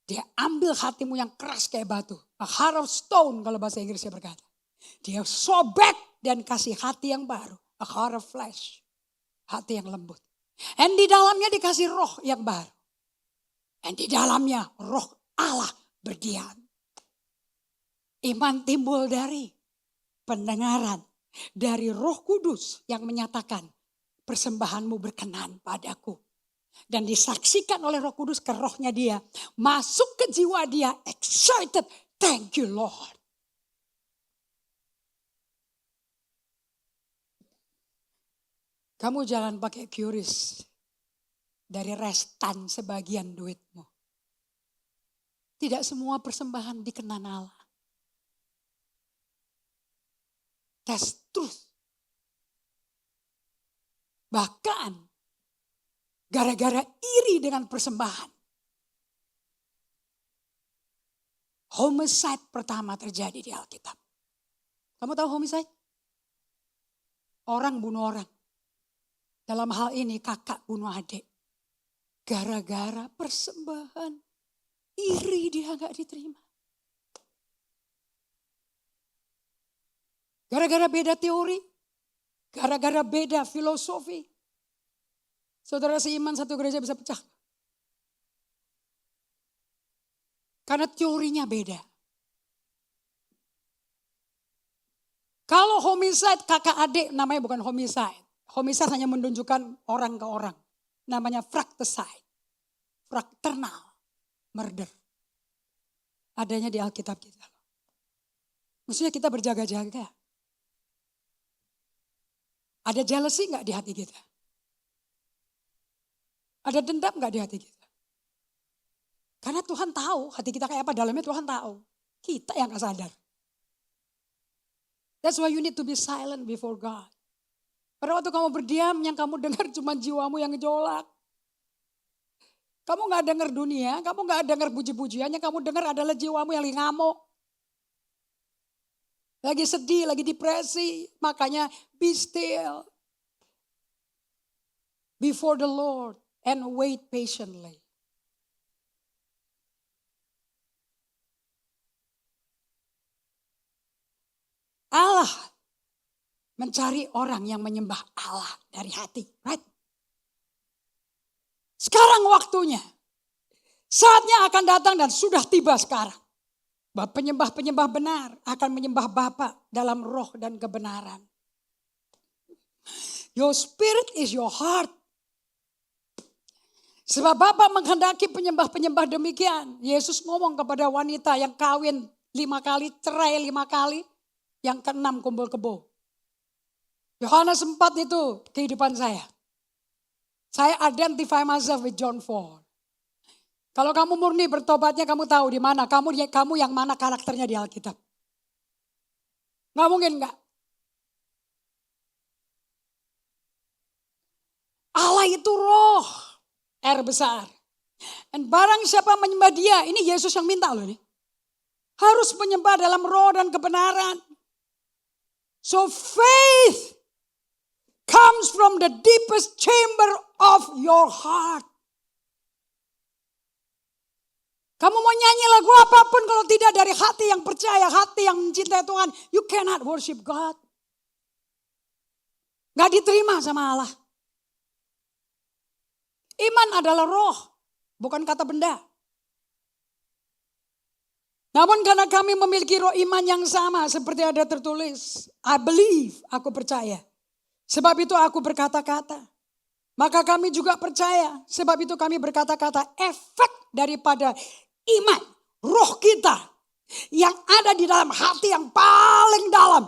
Dia ambil hatimu yang keras kayak batu. A heart of stone kalau bahasa Inggrisnya berkata. Dia sobek dan kasih hati yang baru. A heart of flesh. Hati yang lembut. Dan di dalamnya dikasih roh yang baru. Dan di dalamnya roh Allah berdiam. Iman timbul dari pendengaran. Dari Roh Kudus yang menyatakan persembahanmu berkenan padaku. Dan disaksikan oleh Roh Kudus ke rohnya dia. Masuk ke jiwa dia, excited. Thank you Lord. Kamu jangan pakai QRIS dari restan sebagian duitmu. Tidak semua persembahan dikenan Allah. That's truth. Bahkan gara-gara iri dengan persembahan. Homicide pertama terjadi di Alkitab. Kamu tahu homicide? Orang bunuh orang. Dalam hal ini kakak bunuh adik. Gara-gara persembahan. Iri dia gak diterima. Gara-gara beda teori. Gara-gara beda filosofi. Saudara seiman satu gereja bisa pecah. Karena teorinya beda. Kalau homicide kakak adik namanya bukan homicide. Homicide hanya menunjukkan orang ke orang. Namanya fratricide. Fraternal murder. Adanya di Alkitab kita. Maksudnya kita berjaga-jaga. Ada jealousy gak di hati kita? Ada dendam gak di hati kita? Karena Tuhan tahu hati kita kayak apa, dalamnya Tuhan tahu. Kita yang gak sadar. That's why you need to be silent before God. Pada waktu kamu berdiam, yang kamu dengar cuma jiwamu yang gejolak. Kamu gak dengar dunia, kamu gak dengar puji-pujian, yang kamu dengar adalah jiwamu yang lagi ngamuk. Lagi sedih, lagi depresi. Makanya be still before the Lord and wait patiently. Allah mencari orang yang menyembah Allah dari hati. Right? Sekarang waktunya. Saatnya akan datang dan sudah tiba sekarang. Bahwa penyembah-penyembah benar akan menyembah Bapa dalam roh dan kebenaran. Your spirit is your heart. Sebab Bapa menghendaki penyembah-penyembah demikian. Yesus ngomong kepada wanita yang kawin 5 kali, cerai 5 kali. Yang ke-6 kumpul kebo. Yohanes 4 itu kehidupan saya. Saya identify myself with John 4. Kalau kamu murni bertobatnya kamu tahu di mana. Kamu yang mana karakternya di Alkitab. Nggak mungkin nggak. Allah itu roh. R besar. Dan barang siapa menyembah dia. Ini Yesus yang minta loh ini. Harus menyembah dalam roh dan kebenaran. So faith comes from the deepest chamber of your heart. Kamu mau nyanyi lagu apapun kalau tidak dari hati yang percaya, hati yang mencintai Tuhan, you cannot worship God. Gak diterima sama Allah. Iman adalah roh, bukan kata benda. Namun karena kami memiliki roh iman yang sama seperti ada tertulis. I believe, aku percaya. Sebab itu aku berkata-kata. Maka kami juga percaya, sebab itu kami berkata-kata. Efek daripada iman, roh kita yang ada di dalam hati yang paling dalam.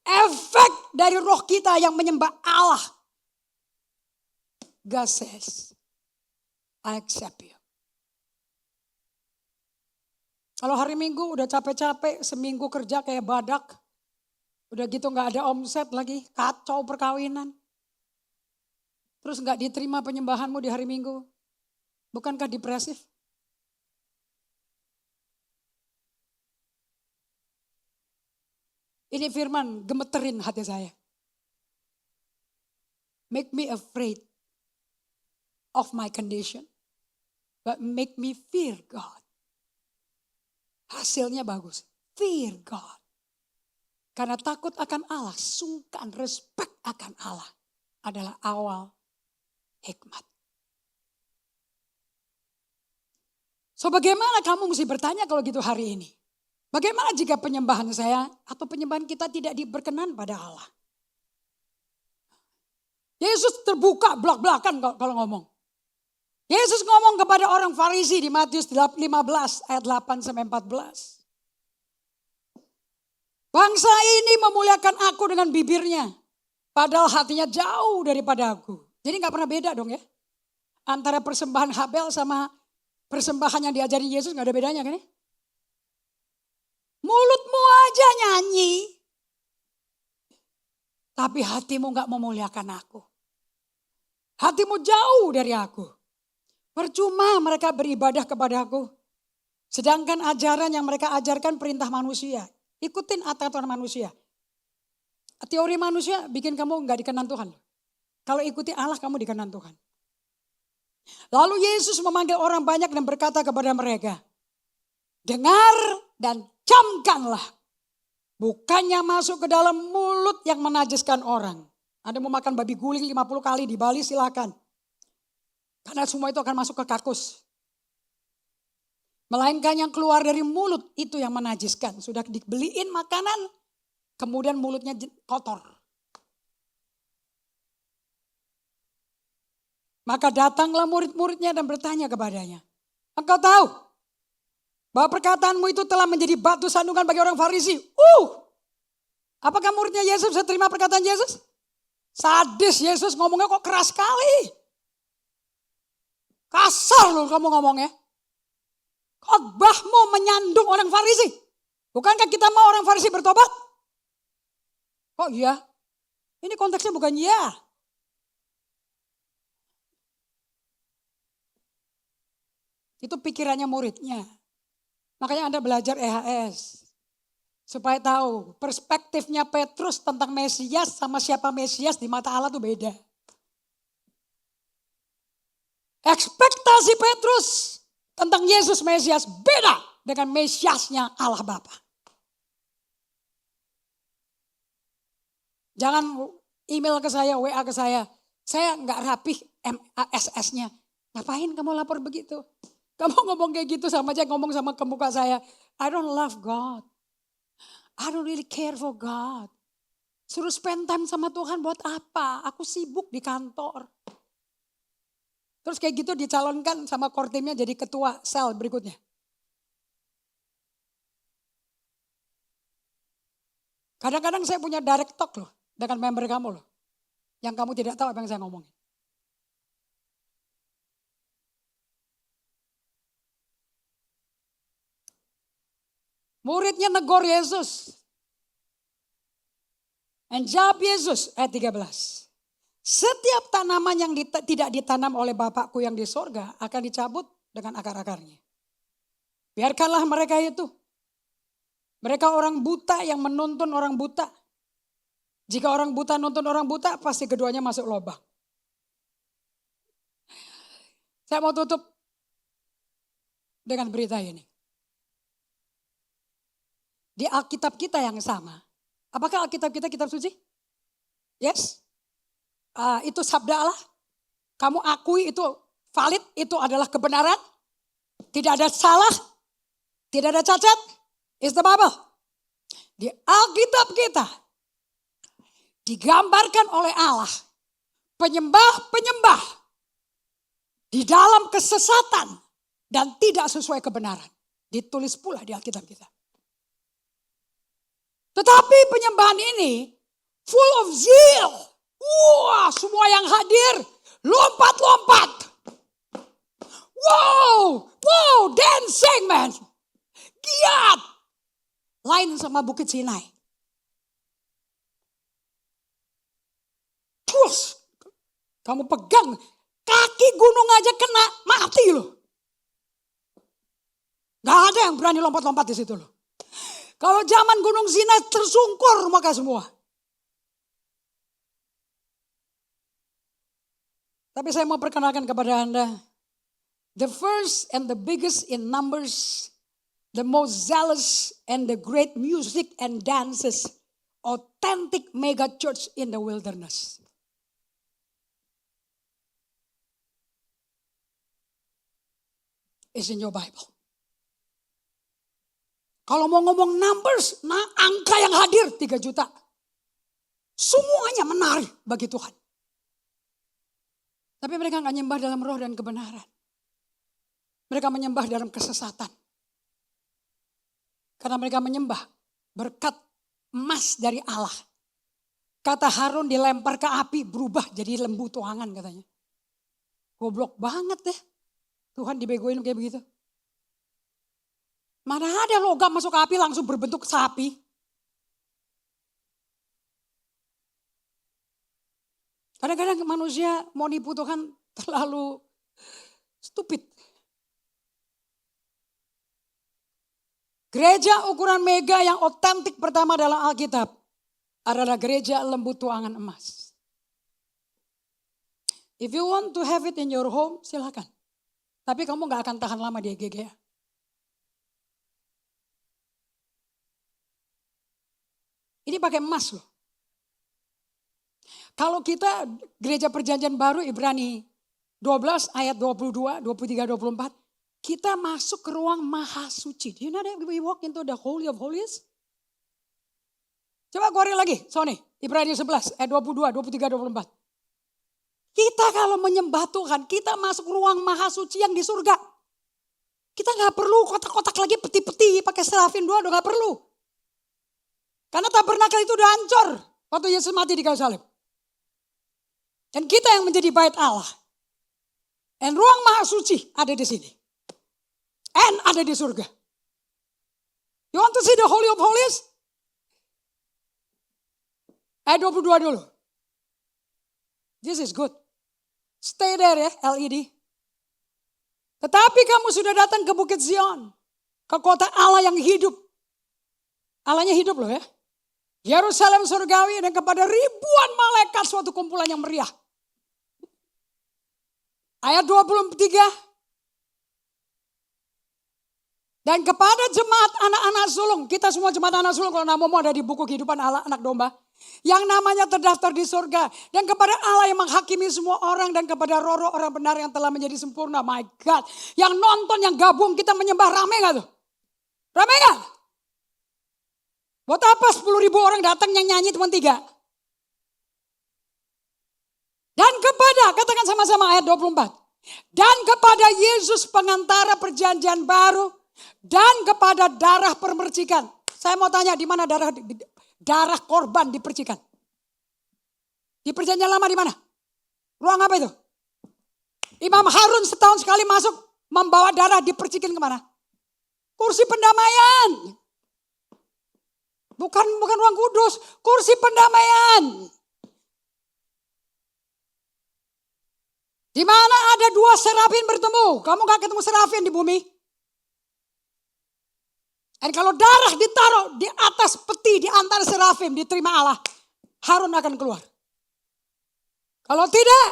Efek dari roh kita yang menyembah Allah. God says, I accept you. Kalau hari Minggu udah capek-capek, seminggu kerja kayak badak. Udah gitu gak ada omset lagi, kacau perkawinan. Terus gak diterima penyembahanmu di hari Minggu. Bukankah depresif? Ini firman gemeterin hati saya. Make me afraid of my condition. But make me fear God. Hasilnya bagus. Fear God. Karena takut akan Allah, sungkan, respect akan Allah adalah awal hikmat. So bagaimana kamu mesti bertanya kalau gitu hari ini? Bagaimana jika penyembahan saya atau penyembahan kita tidak diberkenan pada Allah? Yesus terbuka belak-belakan kalau ngomong. Yesus ngomong kepada orang Farisi di Matius 15 ayat 8 sampai 14. Bangsa ini memuliakan aku dengan bibirnya. Padahal hatinya jauh daripada aku. Jadi gak pernah beda dong ya. Antara persembahan Habel sama persembahan yang diajarin Yesus gak ada bedanya kan ya. Mulutmu aja nyanyi. Tapi hatimu gak memuliakan aku. Hatimu jauh dari aku. Percuma mereka beribadah kepada aku. Sedangkan ajaran yang mereka ajarkan perintah manusia. Ikutin aturan manusia. Teori manusia bikin kamu gak dikenan Tuhan. Kalau ikuti Allah kamu dikenan Tuhan. Lalu Yesus memanggil orang banyak dan berkata kepada mereka. Dengar dan camkanlah. Bukannya masuk ke dalam mulut yang menajiskan orang. Ada mau makan babi guling 50 kali di Bali silakan. Karena semua itu akan masuk ke kakus. Melainkan yang keluar dari mulut itu yang menajiskan. Sudah dibeliin makanan, kemudian mulutnya kotor. Maka datanglah murid-muridnya dan bertanya kepadanya. Engkau tahu bahwa perkataanmu itu telah menjadi batu sandungan bagi orang Farisi. Apakah muridnya Yesus bisa terima perkataan Yesus? Sadis Yesus ngomongnya kok keras sekali. Kasar loh kamu ngomongnya. Khotbahmu menyandung orang Farisi. Bukankah kita mau orang Farisi bertobat? Kok iya? Ini konteksnya bukan iya. Itu pikirannya muridnya. Makanya Anda belajar EHS. Supaya tahu perspektifnya Petrus tentang Mesias sama siapa Mesias di mata Allah tuh beda. Ekspektasi Petrus tentang Yesus Mesias beda dengan Mesiasnya Allah Bapa. Jangan email ke saya, WA ke saya nggak rapih MASS-nya. Ngapain kamu lapor begitu? Kamu ngomong kayak gitu sama aja ngomong sama ke muka saya. I don't love God. I don't really care for God. Suruh spend time sama Tuhan buat apa? Aku sibuk di kantor. Terus kayak gitu dicalonkan sama core timnya jadi ketua sel berikutnya. Kadang-kadang saya punya direct talk loh dengan member kamu loh. Yang kamu tidak tahu apa yang saya ngomongin. Muridnya negor Yesus. Dan jawab Yesus ayat 13. Setiap tanaman yang tidak ditanam oleh Bapakku yang di sorga akan dicabut dengan akar-akarnya. Biarkanlah mereka itu. Mereka orang buta yang menuntun orang buta. Jika orang buta nuntun orang buta pasti keduanya masuk lubang. Saya mau tutup dengan berita ini. Di Alkitab kita yang sama. Apakah Alkitab kita kitab suci? Yes? itu sabda Allah. Kamu akui itu valid, itu adalah kebenaran. Tidak ada salah, tidak ada cacat. It's the Bible. Di Alkitab kita digambarkan oleh Allah penyembah-penyembah di dalam kesesatan dan tidak sesuai kebenaran. Ditulis pula di Alkitab kita. Tetapi penyembahan ini full of zeal. Wah, semua yang hadir lompat-lompat. Wow, dancing man. Giat. Lain sama Bukit Sinai. Terus kamu pegang kaki gunung aja kena, mati loh. Gak ada yang berani lompat-lompat di situ loh. Kalau zaman Gunung Sinai tersungkur maka semua. Tapi saya mau perkenalkan kepada Anda, the first and the biggest in numbers, the most zealous and the great music and dances, authentic mega church in the wilderness. Is in your Bible. Kalau mau ngomong numbers, angka yang hadir 3 juta. Semuanya menarik bagi Tuhan. Tapi mereka gak nyembah dalam roh dan kebenaran. Mereka menyembah dalam kesesatan. Karena mereka menyembah berkat emas dari Allah. Kata Harun dilempar ke api berubah jadi lembu tuangan katanya. Goblok banget deh. Tuhan dibegoin kayak begitu. Mana ada logam masuk ke api langsung berbentuk sapi. Kadang-kadang manusia mau nipu Tuhan terlalu stupid. Gereja ukuran mega yang otentik pertama dalam Alkitab adalah gereja lembu tuangan emas. If you want to have it in your home, silakan. Tapi kamu gak akan tahan lama di GGA. Ini pakai emas loh. Kalau kita gereja perjanjian baru Ibrani 12 ayat 22, 23, 24. Kita masuk ke ruang maha suci. Do you know that we walk into the holy of holies? Coba keluarin lagi, Sony. Ibrani 11 ayat 22, 23, 24. Kita kalau menyembah Tuhan, kita masuk ruang maha suci yang di surga. Kita gak perlu kotak-kotak lagi peti-peti pakai serafin doang, udah gak perlu. Karena tabernakel itu udah hancur waktu Yesus mati di kayu salib. Dan kita yang menjadi bait Allah. Dan ruang maha suci ada di sini. And ada di surga. You want to see the holy of holies? Ayat 22 dulu. This is good. Stay there ya LED. Tetapi kamu sudah datang ke Bukit Zion. Ke kota Allah yang hidup. Allahnya hidup loh ya. Yerusalem surgawi dan kepada ribuan malaikat suatu kumpulan yang meriah. Ayat 23. Dan kepada jemaat anak-anak sulung. Kita semua jemaat anak sulung kalau namamu ada di buku kehidupan Allah anak domba. Yang namanya terdaftar di surga. Dan kepada Allah yang menghakimi semua orang. Dan kepada roh-roh orang benar yang telah menjadi sempurna. My God. Yang nonton, yang gabung kita menyembah rame gak tuh? Rame gak? Buat apa 10.000 orang datang yang nyanyi cuma 3? Dan kepada, katakan sama-sama ayat 24. Dan kepada Yesus pengantara perjanjian baru. Dan kepada darah permercikan. Saya mau tanya di mana darah korban dipercikan? Di perjanjian lama di mana? Ruang apa itu? Imam Harun setahun sekali masuk membawa darah dipercikin kemana? Kursi pendamaian. Bukan ruang kudus, kursi pendamaian. Di mana ada 2 serafin bertemu, kamu gak ketemu serafin di bumi. Dan kalau darah ditaruh di atas peti di antara serafim diterima Allah, Harun akan keluar. Kalau tidak,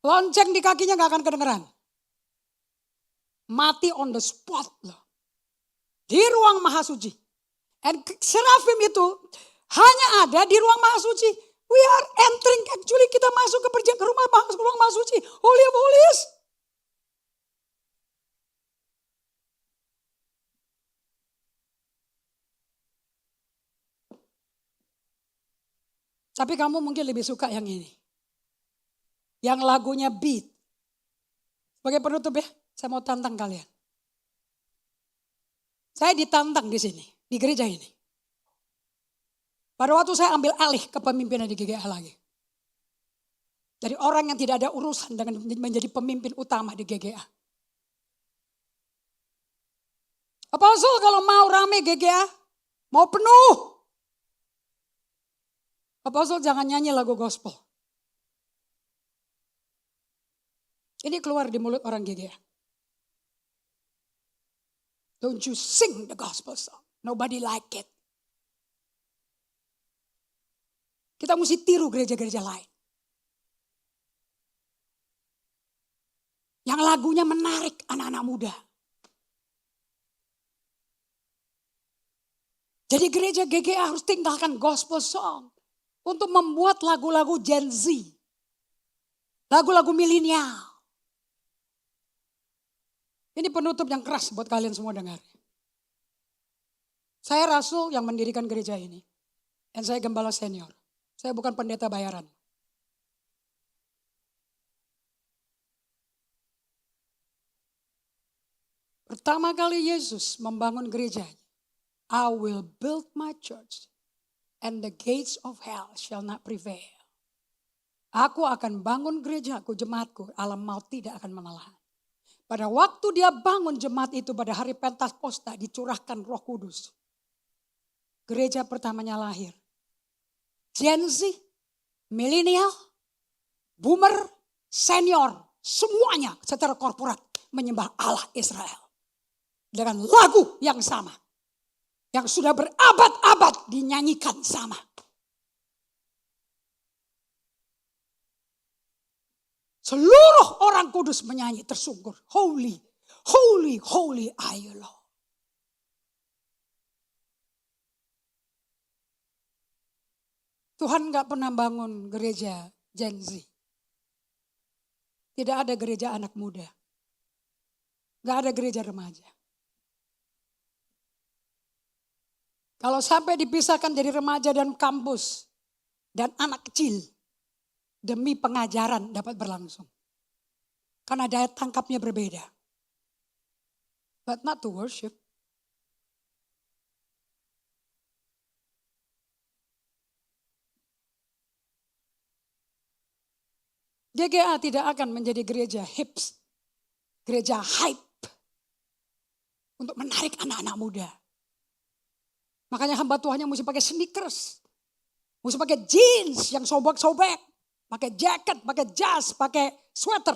lonceng di kakinya gak akan kedengeran. Mati on the spot loh. Di ruang maha suci. Dan serafim itu hanya ada di ruang maha suci. We are entering, actually kita masuk ke rumah, ke ruang maha suci. Holy of Holies. Tapi kamu mungkin lebih suka yang ini. Yang lagunya beat. Sebagai penutup ya, saya mau tantang kalian. Saya ditantang di sini, di gereja ini. Pada waktu saya ambil alih kepemimpinan di GGA lagi. Dari orang yang tidak ada urusan dengan menjadi pemimpin utama di GGA. Apostle kalau mau rame GGA, mau penuh. Apostle jangan nyanyi lagu gospel. Ini keluar di mulut orang GGA. Don't you sing the gospel song. Nobody like it. Kita mesti tiru gereja-gereja lain. Yang lagunya menarik anak-anak muda. Jadi gereja GGA harus tinggalkan gospel song. Untuk membuat lagu-lagu Gen Z. Lagu-lagu milenial. Ini penutup yang keras buat kalian semua dengar. Saya rasul yang mendirikan gereja ini. Dan saya gembala senior. Saya bukan pendeta bayaran. Pertama kali Yesus membangun gereja. I will build my church. And the gates of hell shall not prevail. Aku akan bangun gerejaku, jemaatku. Alam maut tidak akan mengalahkan. Pada waktu dia bangun jemaat itu pada hari Pentakosta dicurahkan Roh Kudus. Gereja pertamanya lahir. Gen Z, milenial, boomer, senior, semuanya secara korporat menyembah Allah Israel. Dengan lagu yang sama. Yang sudah berabad-abad dinyanyikan sama. Seluruh orang kudus menyanyi tersungkur. Holy, holy, holy are you Lord. Tuhan gak pernah bangun gereja Gen Z. Tidak ada gereja anak muda. Gak ada gereja remaja. Kalau sampai dipisahkan jadi remaja dan kampus. Dan anak kecil. Demi pengajaran dapat berlangsung. Karena daya tangkapnya berbeda. But not to worship. GGA tidak akan menjadi gereja hips. Gereja hype. Untuk menarik anak-anak muda. Makanya hamba Tuhannya mesti pakai sneakers. Mesti pakai jeans yang sobek-sobek. Pakai jaket, pakai jas, pakai sweater.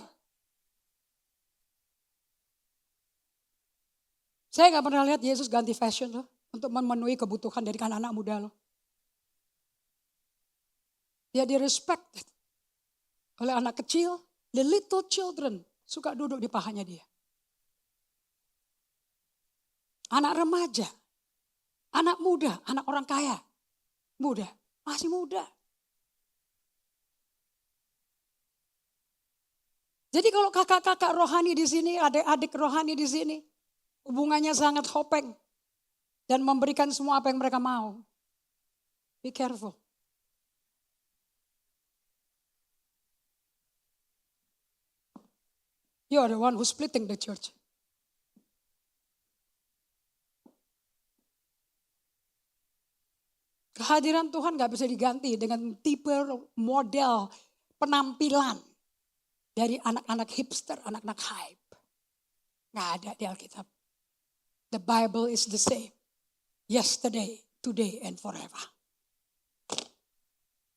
Saya gak pernah lihat Yesus ganti fashion loh. Untuk memenuhi kebutuhan dari anak-anak muda loh. Dia di-respected oleh anak kecil. The little children suka duduk di pahanya dia. Anak remaja. Anak muda, anak orang kaya. Muda, masih muda. Jadi kalau kakak-kakak rohani di sini, adik-adik rohani di sini, hubungannya sangat hopeng dan memberikan semua apa yang mereka mau. Be careful. You are the one who's splitting the church. Kehadiran Tuhan gak bisa diganti dengan tipe model penampilan dari anak-anak hipster, anak-anak hype. Gak ada di Alkitab. The Bible is the same. Yesterday, today, and forever.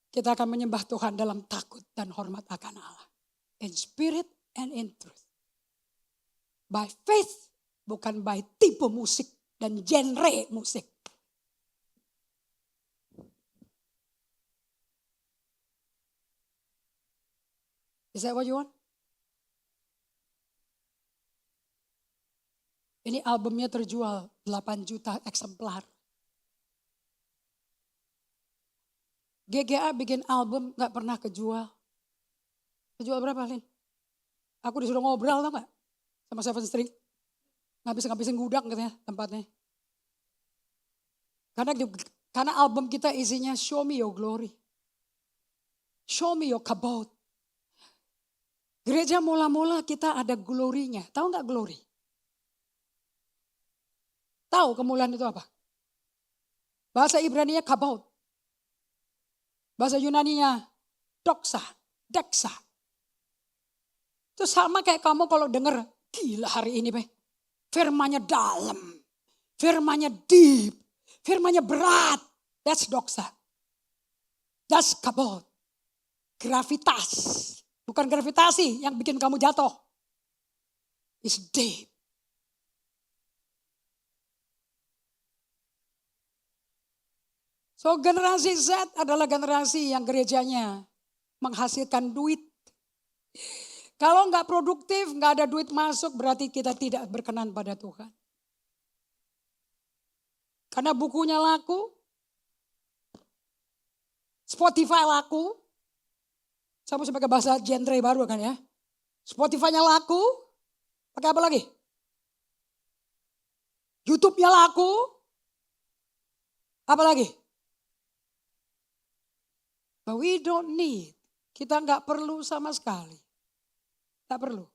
Kita akan menyembah Tuhan dalam takut dan hormat akan Allah. In spirit and in truth. By faith, bukan by tipe musik dan genre musik. Is that what you want? Ini albumnya terjual 8 juta eksemplar. GGA bikin album gak pernah kejual. Kejual berapa, Lin? Aku disuruh ngobrol tau gak? Sama Seven String. Ngabisin gudang katanya tempatnya. Karena album kita isinya show me your glory. Show me your kabod. Gereja mula-mula kita ada glorinya. Tahu gak glory? Tahu kemuliaan itu apa? Bahasa Ibraninya kabod. Bahasa Yunaninya doksa, deksa. Itu sama kayak kamu kalau denger, gila hari ini firmannya dalam, firmannya deep, firmannya berat. That's doksa. That's kabod. Gravitas. Bukan gravitasi yang bikin kamu jatuh. It's deep. So generasi Z adalah generasi yang gerejanya menghasilkan duit. Kalau nggak produktif, nggak ada duit masuk, berarti kita tidak berkenan pada Tuhan. Karena bukunya laku, Spotify laku, sama sebagai bahasa genre baru kan ya. Spotify-nya laku, pakai apa lagi? YouTube-nya laku, apa lagi? But we don't need. Kita nggak perlu sama sekali. Tak perlu.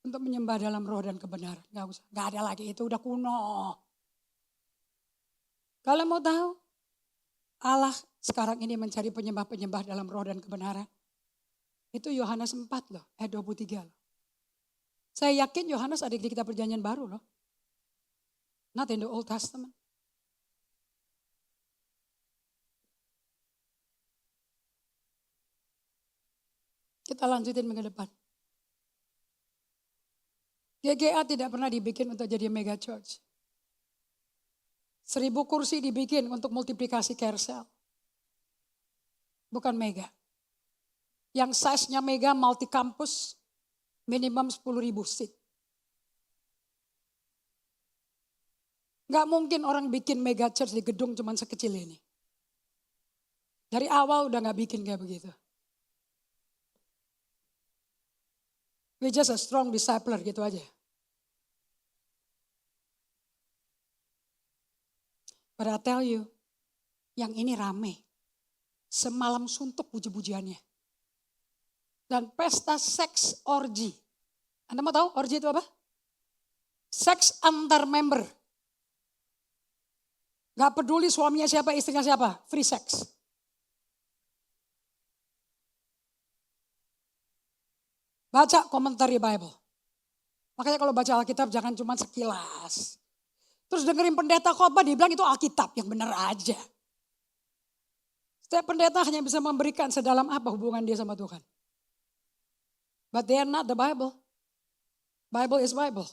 Untuk menyembah dalam roh dan kebenaran. Nggak usah. Nggak ada lagi. Itu udah kuno. Kalian mau tahu? Allah sekarang ini mencari penyembah-penyembah dalam roh dan kebenaran. Itu Yohanes 4 loh. Ayat 23 loh. Saya yakin Yohanes ada di kitab perjanjian baru loh. Not in the Old Testament. Kita lanjutin minggu depan. GGA tidak pernah dibikin untuk jadi mega church. 1000 kursi dibikin untuk multiplikasi carousel. Bukan mega. Yang size-nya mega multi kampus minimum 10.000 seat. Gak mungkin orang bikin mega church di gedung cuman sekecil ini. Dari awal udah gak bikin kayak begitu. We just a strong discipler gitu aja. But I tell you, yang ini rame. Semalam suntuk puji-pujiannya. Dan pesta seks orgi. Anda mau tahu orgi itu apa? Seks antar member. Gak peduli suaminya siapa, istrinya siapa, free sex. Baca komentar di Bible. Makanya kalau baca Alkitab jangan cuma sekilas. Terus dengerin pendeta khotbah dia bilang itu Alkitab yang benar aja. Setiap pendeta hanya bisa memberikan sedalam apa hubungan dia sama Tuhan. But they are not the Bible. Bible is Bible.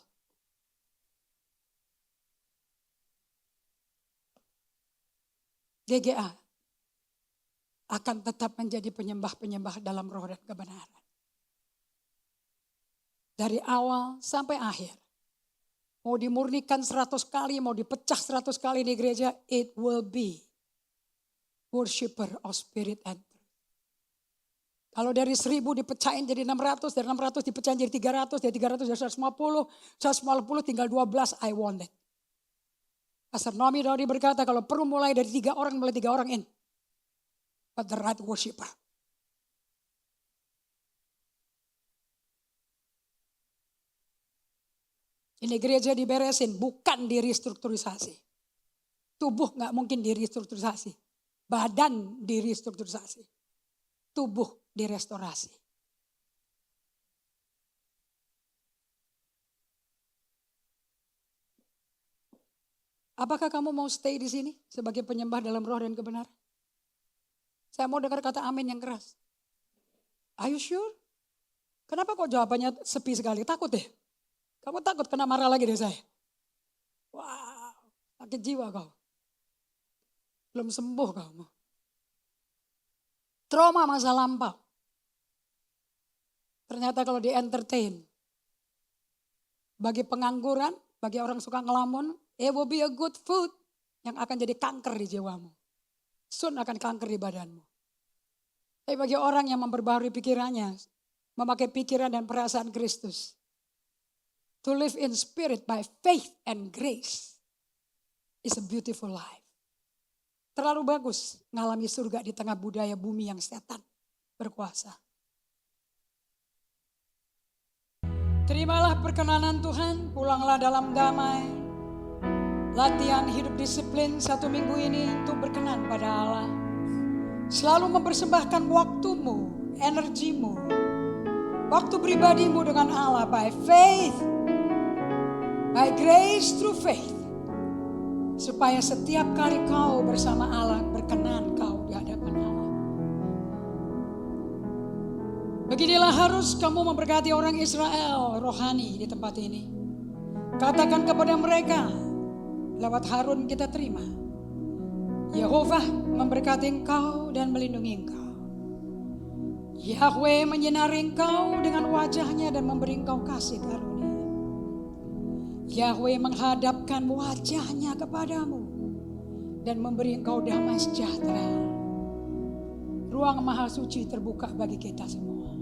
GGA akan tetap menjadi penyembah-penyembah dalam roh dan kebenaran. Dari awal sampai akhir. Mau dimurnikan 100 kali, mau dipecah 100 kali di gereja, it will be worshiper of spirit and truth. Kalau dari 1000 dipecahin jadi 600, dari 600 dipecahin jadi 300, dari 300 jadi 150, 150 tinggal 12, I want it. Pastor Nomi Daudi berkata kalau perlu mulai dari 3 orang, mulai 3 orang in. But the right worshiper. Ini gereja diberesin, bukan direstrukturisasi. Tubuh gak mungkin direstrukturisasi. Badan direstrukturisasi. Tubuh direstorasi. Apakah kamu mau stay di sini sebagai penyembah dalam roh dan kebenaran? Saya mau dengar kata amin yang keras. Are you sure? Kenapa kok jawabannya sepi sekali? Takut deh. Kamu takut kena marah lagi dari saya? Wow, sakit jiwa kau. Belum sembuh kamu. Trauma masa lampau. Ternyata kalau di entertain. Bagi pengangguran, bagi orang suka ngelamun, it will be a good food yang akan jadi kanker di jiwamu. Soon akan kanker di badanmu. Tapi bagi orang yang memperbaharui pikirannya, memakai pikiran dan perasaan Kristus, to live in spirit by faith and grace is a beautiful life. Terlalu bagus ngalami surga di tengah budaya bumi yang setan berkuasa. Terimalah perkenanan Tuhan, pulanglah dalam damai. Latihan hidup disiplin 1 minggu ini untuk berkenan pada Allah. Selalu mempersembahkan waktumu, energimu, waktu pribadimu dengan Allah by faith, by grace through faith. Supaya setiap kali kau bersama Allah, berkenan kau di hadapan Allah. Beginilah harus kamu memberkati orang Israel rohani di tempat ini. Katakan kepada mereka, lewat Harun kita terima. Yehova memberkati engkau dan melindungi engkau. Yahweh menyinari engkau dengan wajahnya dan memberi engkau kasih karunia. Yahweh menghadapkan wajahnya kepadamu dan memberi engkau damai sejahtera. Ruang maha suci terbuka bagi kita semua.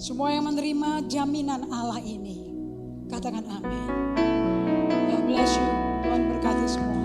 Semua yang menerima jaminan Allah ini, katakan amin. God bless you. Tuhan berkati semua.